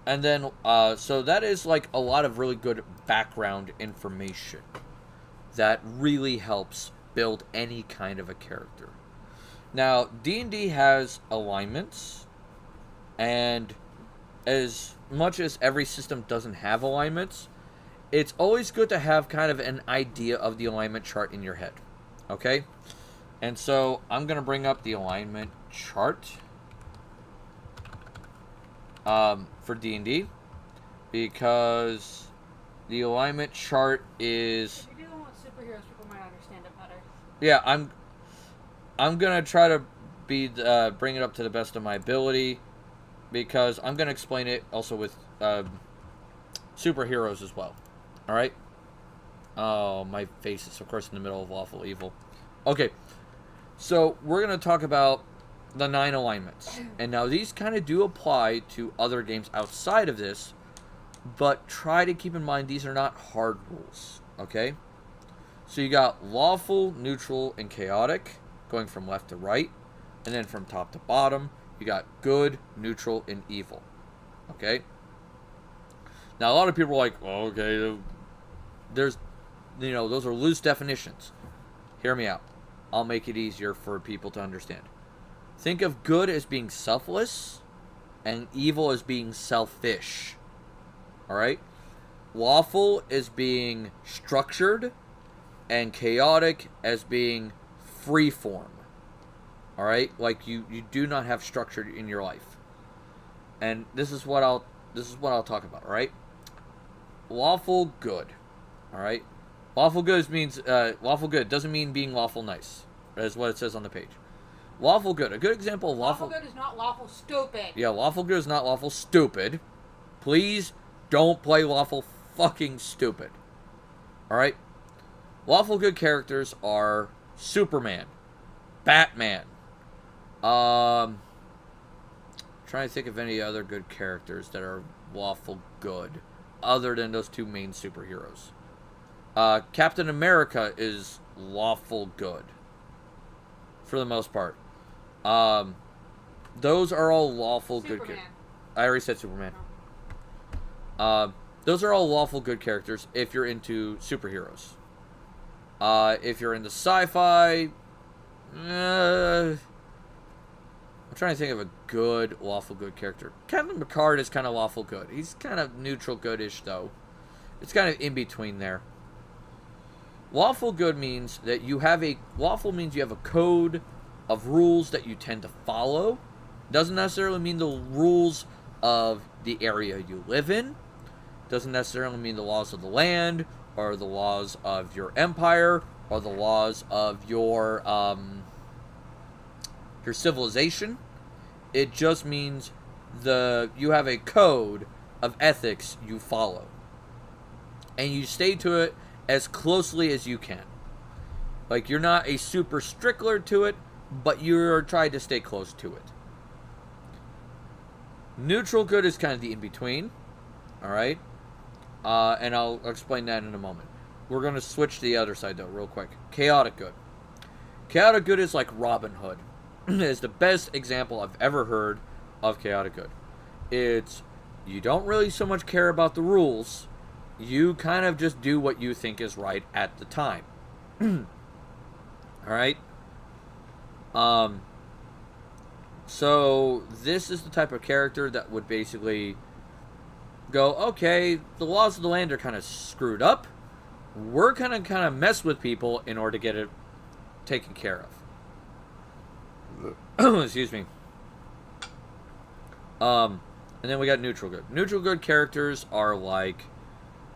And then, so that is like a lot of really good background information that really helps build any kind of a character. Now, D&D has alignments, and as much as every system doesn't have alignments, it's always good to have kind of an idea of the alignment chart in your head. Okay? And so I'm going to bring up the alignment chart for D&D, because the alignment chart is...
If you're dealing with superheroes, people might understand it better.
Yeah, I'm going to try to bring it up to the best of my ability, because I'm going to explain it also with superheroes as well. Alright? Oh, my face is, of course, in the middle of Lawful Evil. Okay, so we're going to talk about the 9 alignments. And now these kind of do apply to other games outside of this, but try to keep in mind these are not hard rules. Okay? So you got Lawful, Neutral, and Chaotic, going from left to right. And then from top to bottom, you got Good, Neutral, and Evil. Okay? Now, a lot of people are like, oh, okay, there's, you know, those are loose definitions. Hear me out. I'll make it easier for people to understand. Think of good as being selfless, and evil as being selfish. Alright? Lawful is being structured, and chaotic as being free form. All right, like you do not have structure in your life, and this is what I'll talk about. All right, lawful good. All right, lawful good means lawful good doesn't mean being lawful nice. That's what it says on the page. Lawful good. A good example of lawful
good is not lawful stupid.
Yeah, lawful good is not lawful stupid. Please don't play lawful fucking stupid. All right, lawful good characters are Superman, Batman. Trying to think of any other good characters that are lawful good, other than those two main superheroes. Captain America is lawful good, for the most part. Those are all lawful good characters. I already said Superman. Those are all lawful good characters if you're into superheroes. If you're into sci-fi, I'm trying to think of a good, lawful good character. Captain Picard is kind of lawful good. He's kind of neutral goodish, though. It's kind of in between there. Lawful good means that you have a... Lawful means you have a code of rules that you tend to follow. Doesn't necessarily mean the rules of the area you live in. Doesn't necessarily mean the laws of the land, or the laws of your empire, or the laws of your civilization. It just means you have a code of ethics you follow, and you stay to it as closely as you can. Like, you're not a super stickler to it, but you're trying to stay close to it. Neutral good is kind of the in-between. Alright? And I'll explain that in a moment. We're going to switch to the other side, though, real quick. Chaotic good. Chaotic good is like Robin Hood. It's the best example I've ever heard of chaotic good. It's, you don't really so much care about the rules. You kind of just do what you think is right at the time. Alright? So, this is the type of character that would basically go, okay, the laws of the land are kind of screwed up. We're going to kind of mess with people in order to get it taken care of. Excuse me. And then we got neutral good. Neutral good characters are like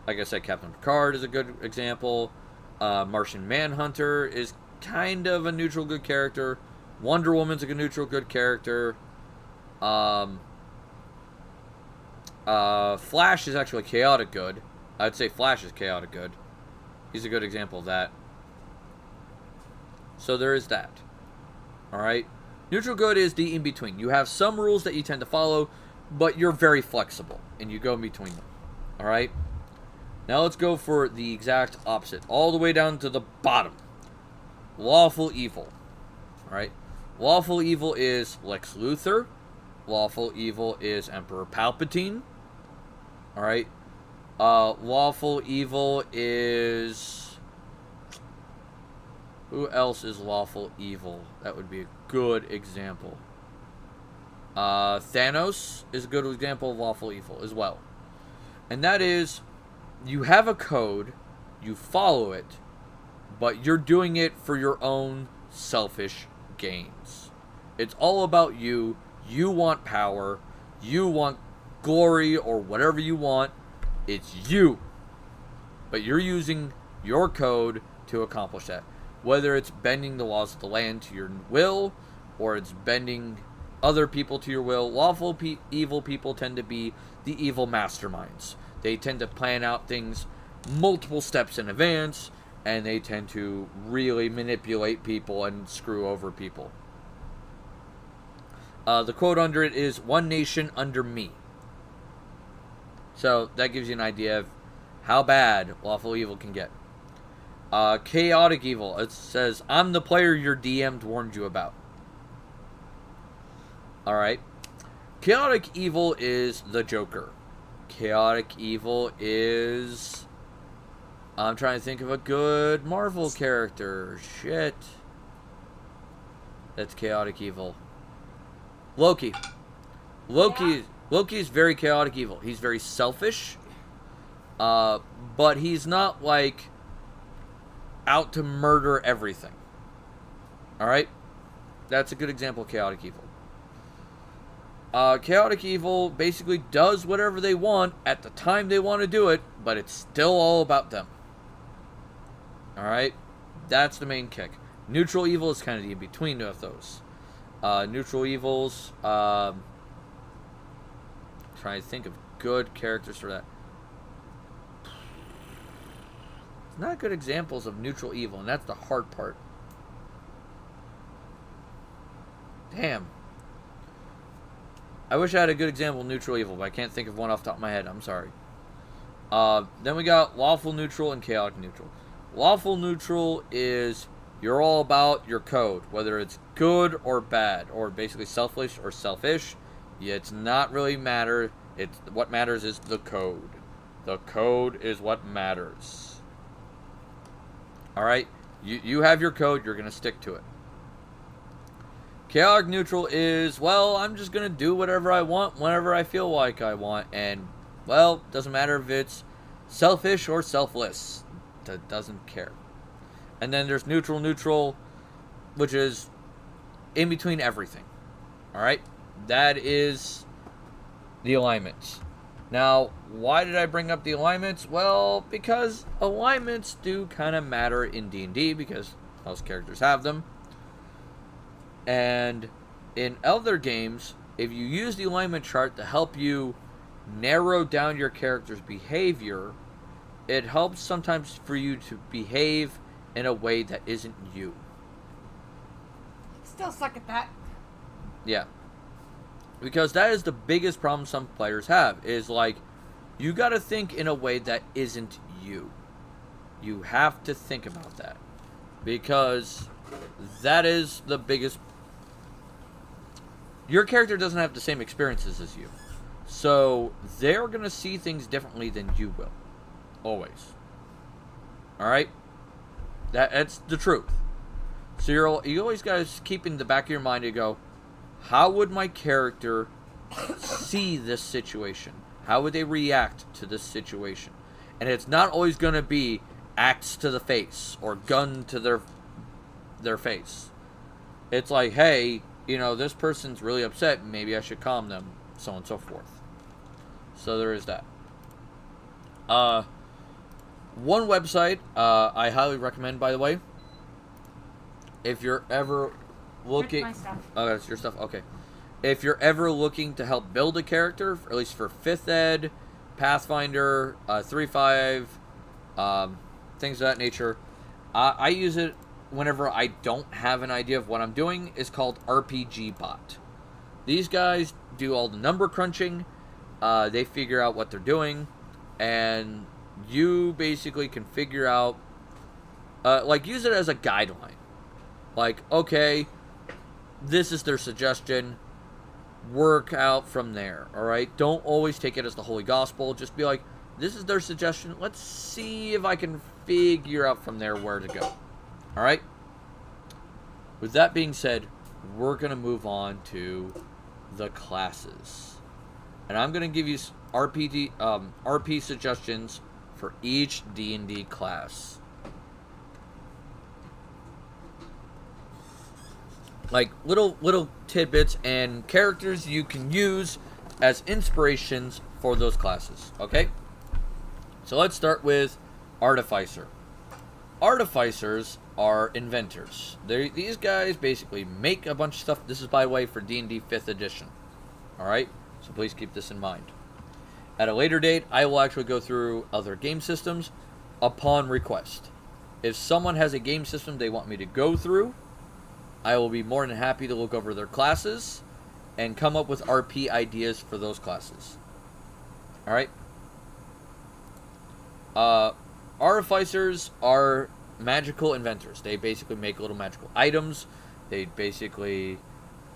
I said, Captain Picard is a good example. Martian Manhunter is kind of a neutral good character. Wonder Woman's a neutral good character. Flash is actually chaotic good. I'd say Flash is chaotic good. He's a good example of that. So there is that. Alright? Neutral good is the in-between. You have some rules that you tend to follow, but you're very flexible, and you go in between them. Alright? Now let's go for the exact opposite. All the way down to the bottom. Lawful Evil. Alright? Lawful Evil is Lex Luthor. Lawful Evil is Emperor Palpatine. Alright? Lawful Evil is... Who else is lawful evil? That would be a good example. Thanos is a good example of lawful evil as well. And that is, you have a code, you follow it, but you're doing it for your own selfish gains. It's all about you. You want power. You want glory or whatever you want. It's you. But you're using your code to accomplish that. Whether it's bending the laws of the land to your will, or it's bending other people to your will. Lawful evil people tend to be the evil masterminds. They tend to plan out things multiple steps in advance, and they tend to really manipulate people and screw over people. The quote under it is, "One nation under me." So that gives you an idea of how bad lawful evil can get. Chaotic evil. It says, "I'm the player your DM warned you about." Alright. Chaotic evil is the Joker. Chaotic evil is... I'm trying to think of a good Marvel character. Shit. That's chaotic evil. Loki. Loki is very chaotic evil. He's very selfish. But he's not like... out to murder everything. Alright? That's a good example of chaotic evil. Chaotic evil basically does whatever they want at the time they want to do it, but it's still all about them. Alright? That's the main kick. Neutral evil is kind of the in-between of those. Neutral evils, trying to think of good characters for that. Not good examples of neutral evil, and that's the hard part. Damn. I wish I had a good example of neutral evil, but I can't think of one off the top of my head. I'm sorry. Then we got lawful neutral and chaotic neutral. Lawful neutral is you're all about your code, whether it's good or bad, or basically selfish or selfish. It's not really matter. It's what matters is the code. The code is what matters. Alright? You have your code, you're going to stick to it. Chaotic neutral is, well, I'm just going to do whatever I want, whenever I feel like I want, and, well, doesn't matter if it's selfish or selfless. That doesn't care. And then there's neutral, which is in between everything. Alright? That is the alignments. Now, why did I bring up the alignments? Well, because alignments do kind of matter in D&D, because most characters have them. And in other games, if you use the alignment chart to help you narrow down your character's behavior, it helps sometimes for you to behave in a way that isn't you.
Still suck at that.
Yeah. Because that is the biggest problem some players have, is like, you gotta think in a way that isn't you. You have to think about that. Because that is the biggest... Your character doesn't have the same experiences as you. So, they're gonna see things differently than you will. Always. Alright? That's the truth. So you always gotta keep in the back of your mind to go, how would my character see this situation? How would they react to this situation? And it's not always going to be axe to the face or gun to their face. It's like, hey, you know, this person's really upset. Maybe I should calm them, so on and so forth. So there is that. One website I highly recommend, by the way, if you're ever looking...
That's my stuff.
Oh, that's your stuff? Okay. If you're ever looking to help build a character, at least for 5th Ed, Pathfinder, 3.5, things of that nature, I use it whenever I don't have an idea of what I'm doing. It's called RPG Bot. These guys do all the number crunching. They figure out what they're doing, and you basically can figure out, like, use it as a guideline. Like, okay, this is their suggestion. Work out from there, alright? Don't always take it as the Holy Gospel. Just be like, this is their suggestion. Let's see if I can figure out from there where to go. Alright? With that being said, we're going to move on to the classes. And I'm going to give you RP suggestions for each D&D class. Like little tidbits and characters you can use as inspirations for those classes. Okay? So let's start with Artificer. Artificers are inventors. These guys basically make a bunch of stuff. This is, by the way, for D&D 5th edition. Alright? So please keep this in mind. At a later date, I will actually go through other game systems upon request. If someone has a game system they want me to go through, I will be more than happy to look over their classes and come up with RP ideas for those classes. Alright? Artificers are magical inventors. They basically make little magical items. They basically...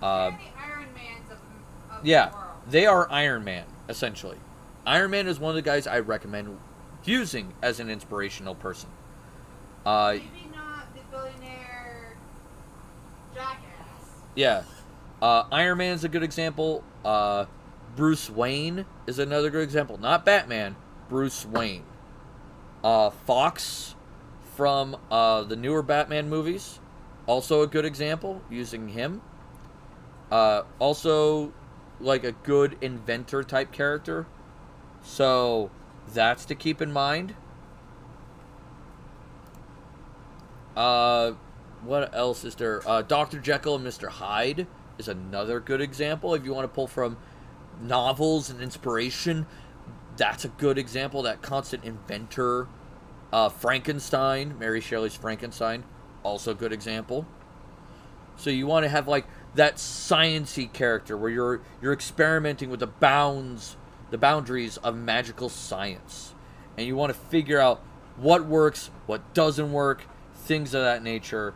They're the Iron Mans of
yeah,
the world.
they are Iron Man, essentially. Iron Man is one of the guys I recommend using as an inspirational person.
Maybe not the billionaire jackass.
Yeah. Iron Man is a good example. Bruce Wayne is another good example. Not Batman, Bruce Wayne. Fox from the newer Batman movies. Also a good example, using him. Also, like a good inventor type character. So, that's to keep in mind. What else is there? Dr. Jekyll and Mr. Hyde is another good example. If you want to pull from novels and inspiration, that's a good example. That constant inventor. Frankenstein, Mary Shelley's Frankenstein, also a good example. So you want to have like that sciencey character where you're experimenting with the boundaries of magical science, and you want to figure out what works, what doesn't work, things of that nature.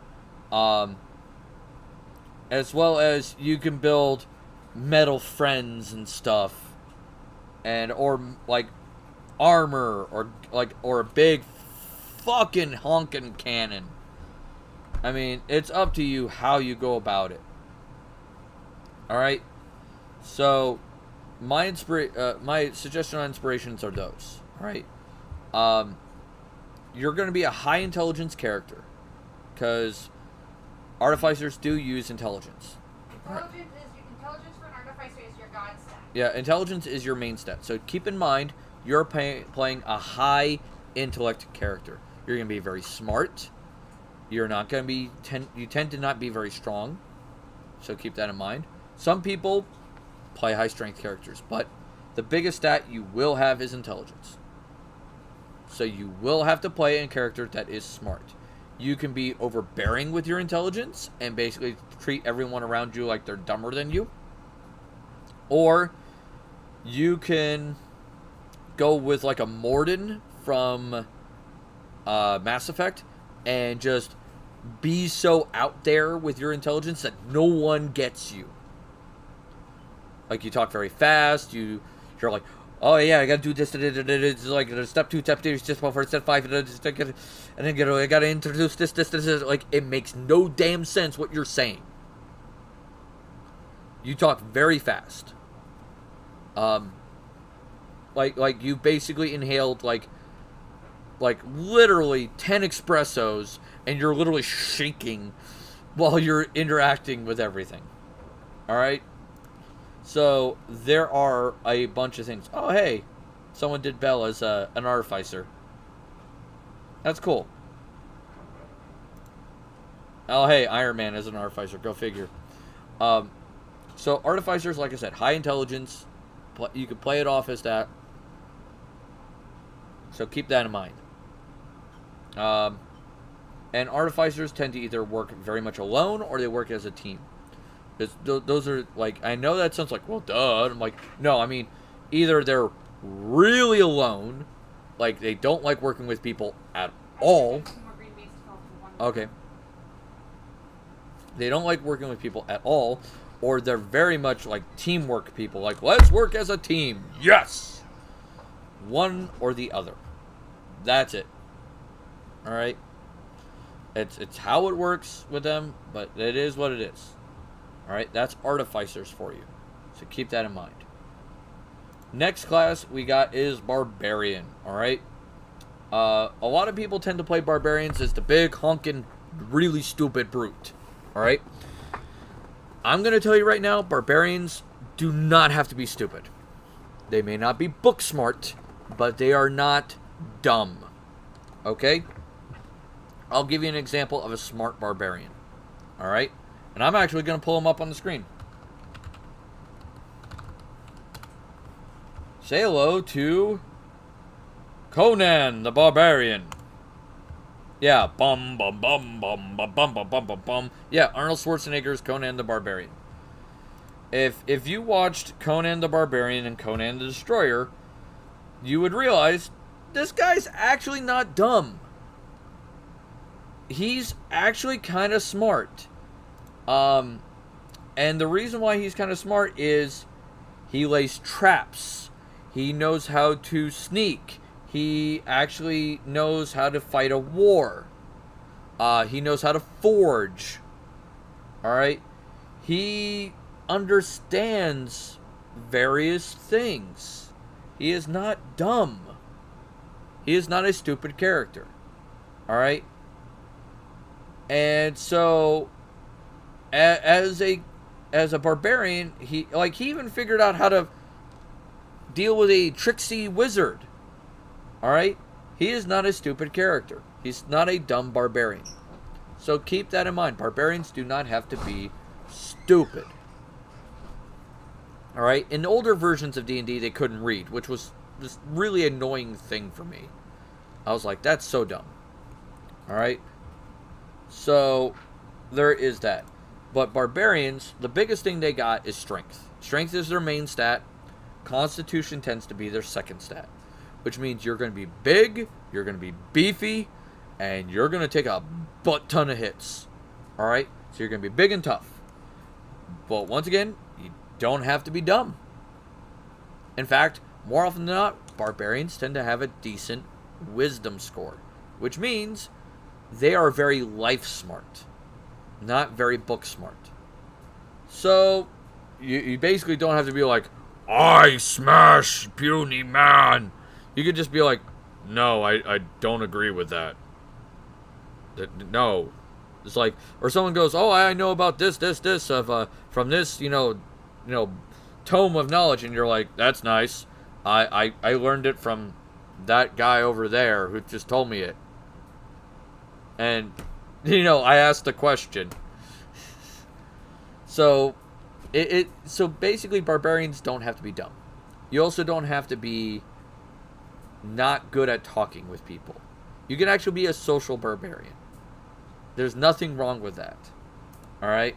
As well as you can build metal friends and stuff, and or like armor or a big fucking honking cannon. I mean, it's up to you how you go about it. All right. So, my suggestion on inspirations are those. All right. You're going to be a high intelligence character, because artificers do use intelligence.
Intelligence for an artificer is your god stat.
Yeah, intelligence is your main stat. So keep in mind, you're playing a high intellect character. You're going to be very smart. You're not going to be you tend to not be very strong. So keep that in mind. Some people play high strength characters, but the biggest stat you will have is intelligence. So you will have to play a character that is smart. You can be overbearing with your intelligence and basically treat everyone around you like they're dumber than you. Or you can go with like a Morden from Mass Effect and just be so out there with your intelligence that no one gets you. Like, you talk very fast, you're like, oh yeah, I gotta do this, it's like step 2, step 3, step 4, step 5, and then I gotta introduce this. Like, it makes no damn sense what you're saying. You talk very fast. Like you basically inhaled like literally 10 espressos, and you're literally shaking while you're interacting with everything. All right. So there are a bunch of things. Oh hey, someone did Bell as an artificer. That's cool. Oh hey, Iron Man as an artificer. Go figure. So artificers, like I said, high intelligence. You can play it off as that. So keep that in mind. And artificers tend to either work very much alone or they work as a team. Those are, like, I know that sounds like, well, duh. I'm like, no, I mean, either they're really alone, like they don't like working with people at all. Okay. They don't like working with people at all, or they're very much like teamwork people. Like, let's work as a team. Yes! One or the other. That's it. Alright? It's how it works with them, but it is what it is. Alright, that's artificers for you. So keep that in mind. Next class we got is Barbarian. Alright? A lot of people tend to play Barbarians as the big, honking, really stupid brute. Alright? I'm going to tell you right now, Barbarians do not have to be stupid. They may not be book smart, but they are not dumb. Okay? I'll give you an example of a smart Barbarian. Alright? And I'm actually going to pull them up on the screen. Say hello to Conan the Barbarian. Yeah, bum bum bum bum bum bum bum bum bum bum. Yeah, Arnold Schwarzenegger's Conan the Barbarian. If you watched Conan the Barbarian and Conan the Destroyer, you would realize this guy's actually not dumb. He's actually kind of smart. And the reason why he's kind of smart is he lays traps. He knows how to sneak. He actually knows how to fight a war. He knows how to forge. Alright? He understands various things. He is not dumb. He is not a stupid character. Alright? And so, as a barbarian, he even figured out how to deal with a tricksy wizard. All right, he is not a stupid character. He's not a dumb barbarian. So keep that in mind. Barbarians do not have to be stupid. All right, in older versions of D&D, they couldn't read, which was this really annoying thing for me. I was like, that's so dumb. All right, so there is that. But barbarians, the biggest thing they got is strength. Strength is their main stat. Constitution tends to be their second stat, which means you're going to be big, you're going to be beefy, and you're going to take a butt ton of hits. All right, so you're going to be big and tough. But once again, you don't have to be dumb. In fact, more often than not, barbarians tend to have a decent wisdom score, which means they are very life smart, not very book smart. So you basically don't have to be like, I smash puny man. You could just be like, no, I don't agree with that. No. It's like, or someone goes, oh, I know about this of from this, tome of knowledge, and you're like, that's nice. I learned it from that guy over there who just told me it. And I asked the question. So so basically barbarians don't have to be dumb. You also don't have to be not good at talking with people. You can actually be a social barbarian. There's nothing wrong with that. Alright?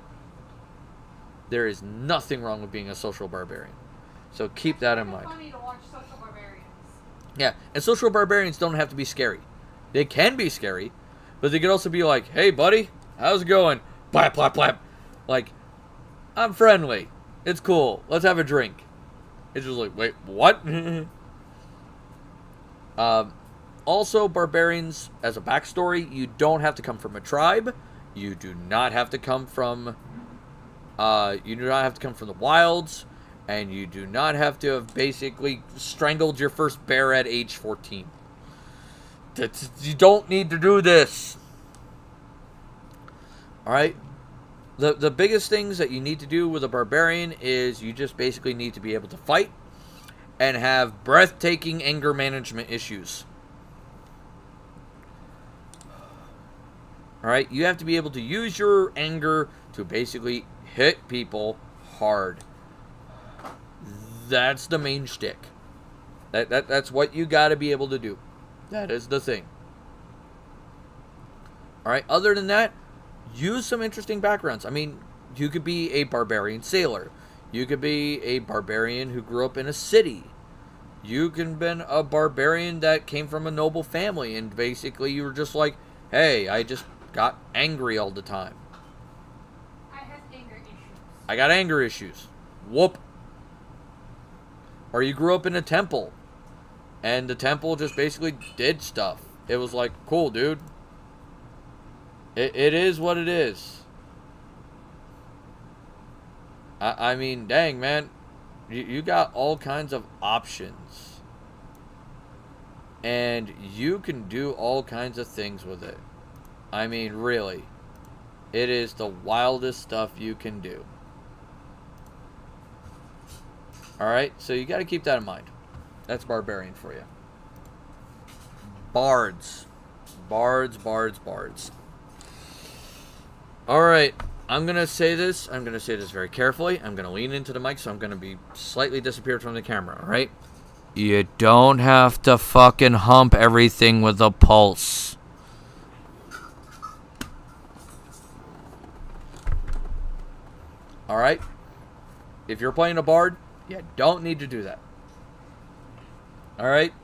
There is nothing wrong with being a social barbarian. So keep that in mind.
It's funny to watch social barbarians.
Yeah, and social barbarians don't have to be scary. They can be scary, but they can also be like, hey buddy, how's it going? Blap, blap, blap. Like, I'm friendly. It's cool. Let's have a drink. It's just like, wait, what? Also, barbarians, as a backstory, you don't have to come from a tribe. You do not have to come from the wilds, and you do not have to have basically strangled your first bear at age 14. You don't need to do this. Alright? The biggest things that you need to do with a barbarian is you just basically need to be able to fight and have breathtaking anger management issues. Alright? You have to be able to use your anger to basically hit people hard. That's the main shtick. That's what you got to be able to do. That is the thing. Alright, other than that, use some interesting backgrounds. I mean, you could be a barbarian sailor. You could be a barbarian who grew up in a city. You can be a barbarian that came from a noble family, and basically you were just like, hey, I just got angry all the time.
I have anger issues.
I got anger issues. Whoop. Or you grew up in a temple, and the temple just basically did stuff. It was like, cool, dude. It is what it is. I mean, dang, man. You got all kinds of options. And you can do all kinds of things with it. I mean, really. It is the wildest stuff you can do. Alright, so you got to keep that in mind. That's Barbarian for you. Bards. Bards. Alright, I'm going to say this. I'm going to say this very carefully. I'm going to lean into the mic, so I'm going to be slightly disappeared from the camera, alright? You don't have to fucking hump everything with a pulse. Alright? If you're playing a bard, you don't need to do that. Alright?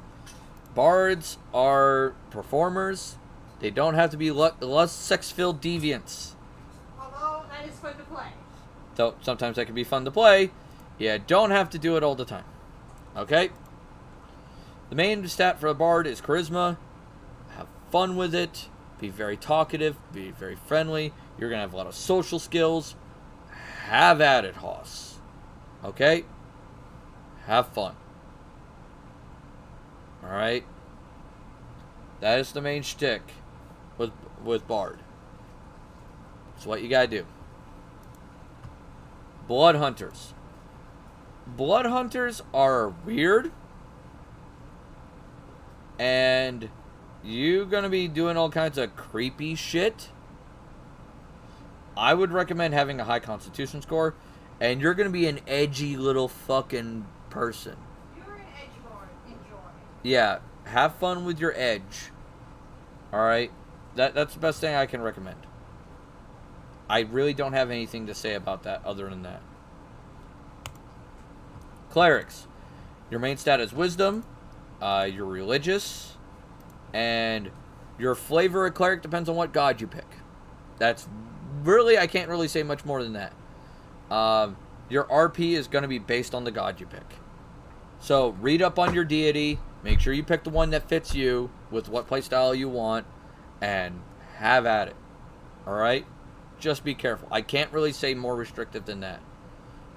Bards are performers. They don't have to be less sex-filled deviants.
Although, that is fun to play.
So, sometimes that can be fun to play. You don't have to do it all the time. Okay? The main stat for a bard is charisma. Have fun with it. Be very talkative. Be very friendly. You're going to have a lot of social skills. Have at it, Hoss. Okay? Have fun. Alright? That is the main shtick with Bard. It's what you gotta do. Blood Hunters. Blood Hunters are weird. And you're gonna be doing all kinds of creepy shit. I would recommend having a high constitution score. And you're gonna be an edgy little fucking person.
You're an edge lord. Enjoy.
Yeah, have fun with your edge. Alright? That's the best thing I can recommend. I really don't have anything to say about that other than that. Clerics. Your main stat is wisdom. You're religious. And your flavor of cleric depends on what god you pick. That's really, I can't really say much more than that. Your RP is going to be based on the god you pick. So read up on your deity. Make sure you pick the one that fits you with what playstyle you want. And have at it. Alright? Just be careful. I can't really say more restrictive than that.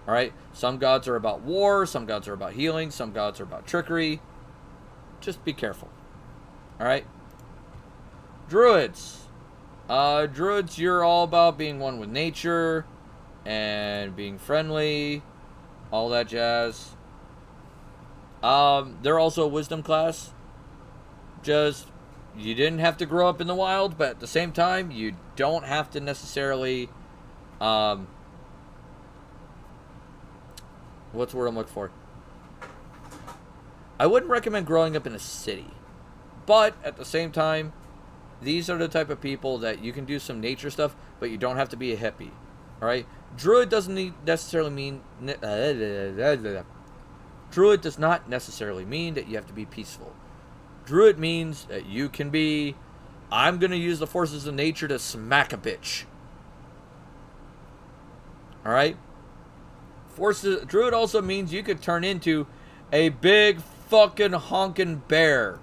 Alright? Some gods are about war. Some gods are about healing. Some gods are about trickery. Just be careful. Alright? Druids. Druids, you're all about being one with nature. And being friendly. All that jazz. They're also a wisdom class. Just, you didn't have to grow up in the wild, but at the same time, you don't have to necessarily, what's the word I'm looking for? I wouldn't recommend growing up in a city. But, at the same time, these are the type of people that you can do some nature stuff, but you don't have to be a hippie. Alright? Druid doesn't necessarily mean... Druid does not necessarily mean that you have to be peaceful. Druid means that you can be... I'm going to use the forces of nature to smack a bitch. Alright? Druid also means you could turn into a big fucking honking bear.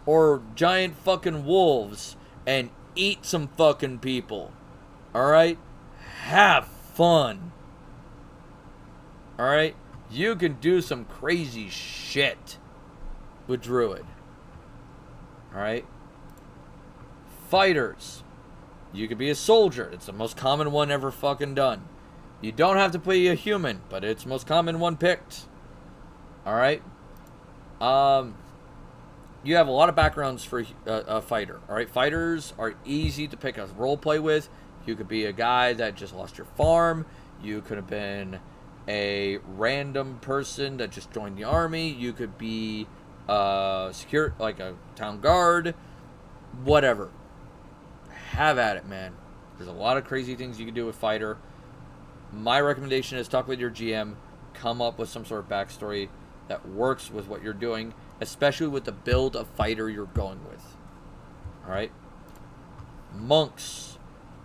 Or giant fucking wolves. And eat some fucking people. Alright? Have fun. Alright? You can do some crazy shit with Druid. Alright? Fighters. You could be a soldier. It's the most common one ever fucking done. You don't have to be a human, but it's the most common one picked. Alright? You have a lot of backgrounds for a fighter. Alright? Fighters are easy to pick a roleplay with. You could be a guy that just lost your farm. You could have been a random person that just joined the army. You could be like a town guard. Whatever. Have at it, man. There's a lot of crazy things you can do with fighter. My recommendation is talk with your GM. Come up with some sort of backstory that works with what you're doing. Especially with the build of fighter you're going with. Alright? Monks.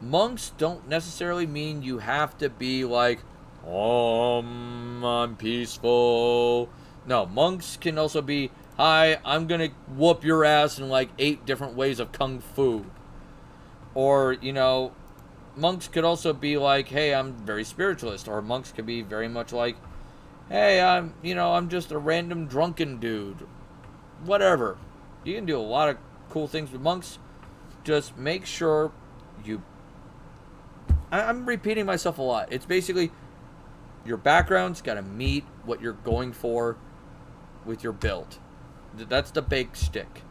Monks don't necessarily mean you have to be like, I'm peaceful. No, monks can also be, hi, I'm gonna whoop your ass in like 8 different ways of kung fu. Or, you know, monks could also be like, hey, I'm very spiritualist. Or monks could be very much like, hey, I'm just a random drunken dude. Whatever. You can do a lot of cool things with monks. Just make sure you... I'm repeating myself a lot. It's basically... Your background's got to meet what you're going for with your build. That's the big stick.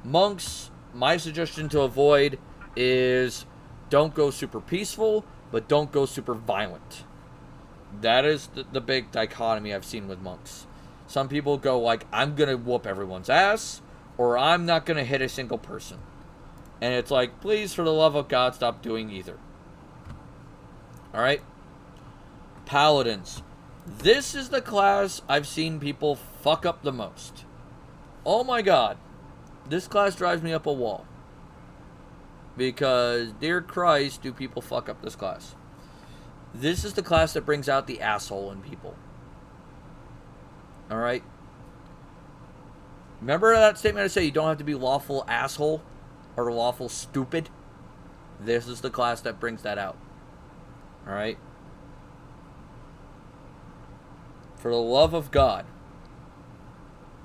Monks, my suggestion to avoid is don't go super peaceful, but don't go super violent. That is the big dichotomy I've seen with monks. Some people go like, I'm going to whoop everyone's ass, or I'm not going to hit a single person. And it's like, please, for the love of God, stop doing either. Alright? Paladins. This is the class I've seen people fuck up the most. Oh my god. This class drives me up a wall. Because, dear Christ, do people fuck up this class. This is the class that brings out the asshole in people. Alright? Remember that statement I say you don't have to be lawful asshole? Or lawful stupid? This is the class that brings that out. Alright? For the love of God,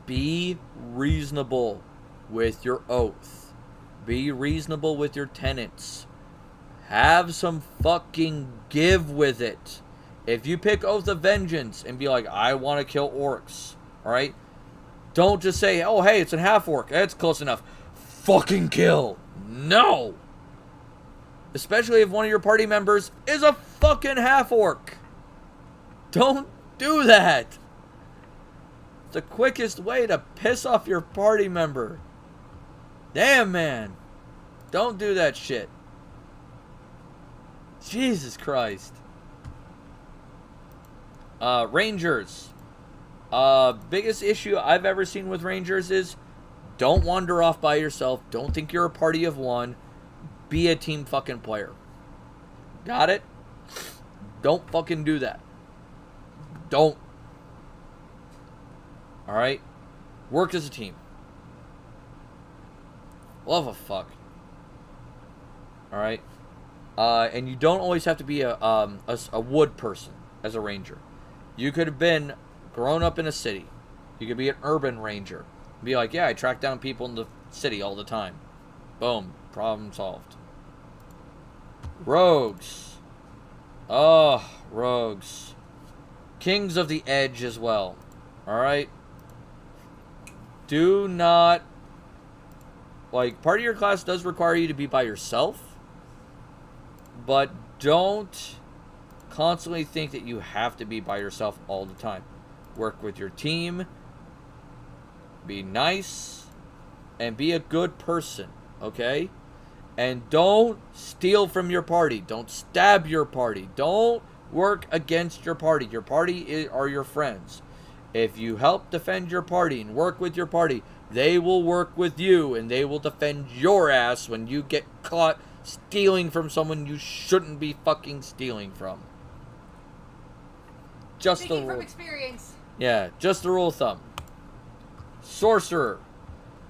be reasonable with your oath. Be reasonable with your tenants. Have some fucking give with it. If you pick Oath of Vengeance and be like, I want to kill orcs, alright? Don't just say, oh, hey, it's a half-orc. That's close enough. Fucking kill. No! Especially if one of your party members is a fucking half-orc. Don't do that. It's the quickest way to piss off your party member. Damn, man. Don't do that shit. Jesus Christ. Rangers. Biggest issue I've ever seen with Rangers is don't wander off by yourself. Don't think you're a party of one. Be a team fucking player. Got it? Don't fucking do that. Don't. Alright? Work as a team. Love a fuck. Alright? And you don't always have to be a wood person as a ranger. You could have been grown up in a city. You could be an urban ranger. Be like, yeah, I track down people in the city all the time. Boom. Problem solved. Rogues. Oh, rogues. Kings of the Edge as well. Alright? Do not... Like, part of your class does require you to be by yourself. But don't constantly think that you have to be by yourself all the time. Work with your team. Be nice. And be a good person. Okay? And don't steal from your party. Don't stab your party. Don't work against your party. Your party are your friends. If you help defend your party and work with your party, they will work with you and they will defend your ass when you get caught stealing from someone you shouldn't be fucking stealing from. Just
Speaking
the
from experience.
Yeah, just the rule of thumb. Sorcerer.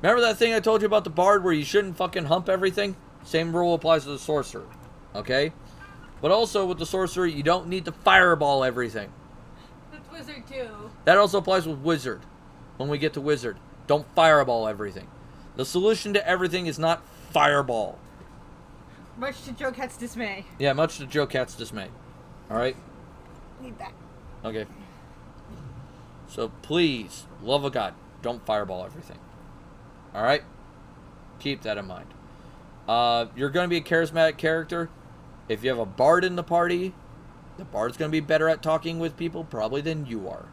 Remember that thing I told you about the bard where you shouldn't fucking hump everything? Same rule applies to the sorcerer. Okay? But also with the sorcerer, you don't need to fireball everything.
That's wizard too.
That also applies with wizard. When we get to wizard, don't fireball everything. The solution to everything is not fireball.
Much to Joe Cat's dismay.
Yeah, much to Joe Cat's dismay. Alright?
Need that.
Okay. So please, love of God, don't fireball everything. Alright? Keep that in mind. You're going to be a charismatic character. If you have a bard in the party, the bard's going to be better at talking with people probably than you are.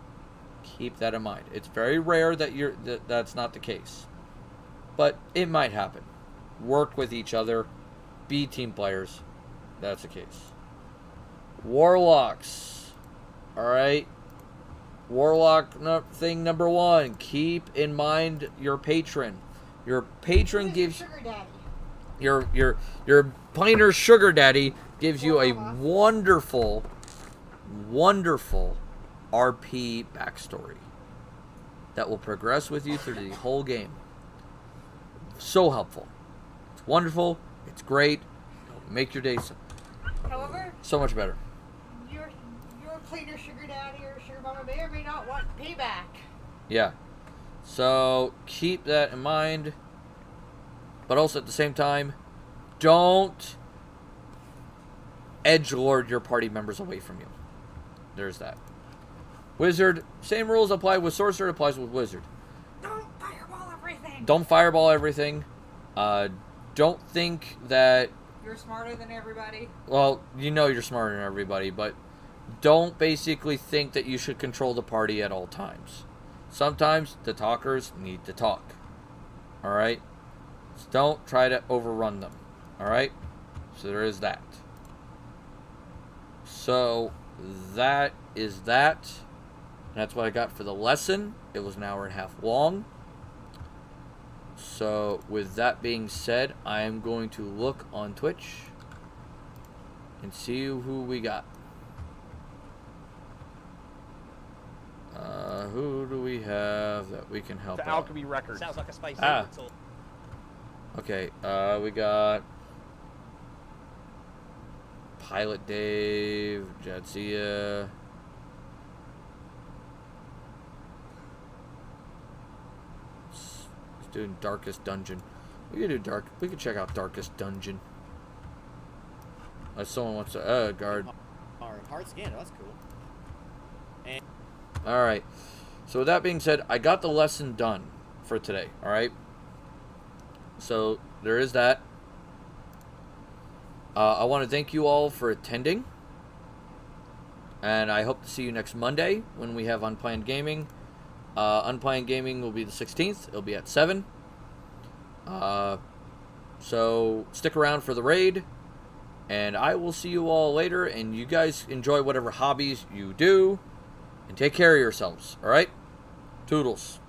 Keep that in mind. It's very rare that that's not the case. But it might happen. Work with each other. Be team players. That's the case. Warlocks. Alright. Warlock thing number 1. Keep in mind your patron. Your patron gives...
Sugar daddy.
Your plainer sugar daddy gives you a wonderful RP backstory that will progress with you through the whole game. So helpful. It's wonderful. It's great. It'll make your day
However,
so much better.
your plainer sugar daddy or sugar mama may or may not want payback.
Yeah. So keep that in mind. But also at the same time, don't edgelord your party members away from you. There's that. Wizard, same rules apply with Sorcerer, applies with Wizard.
Don't fireball everything.
Don't fireball everything. Don't think that...
You're smarter than everybody.
Well, you know you're smarter than everybody, but don't basically think that you should control the party at all times. Sometimes the talkers need to talk. Alright? So don't try to overrun them. Alright? So there is that. So that is that. And that's what I got for the lesson. It was an hour and a half long. So with that being said, I am going to look on Twitch and see who we got. Who do we have that we can help
The
out?
Alchemy Records.
Sounds like a spicy
Ah.
little-
Okay, we got Pilot Dave, Jadzia. Let's do Darkest Dungeon. We could check out Darkest Dungeon. someone wants to... guard.
Hard scan, that's cool. And
Alright. So with that being said, I got the lesson done for today, alright? So, there is that. I want to thank you all for attending. And I hope to see you next Monday when we have Unplanned Gaming. Unplanned Gaming will be the 16th. It'll be at 7. So stick around for the raid. And I will see you all later. And you guys enjoy whatever hobbies you do. And take care of yourselves. Alright? Toodles.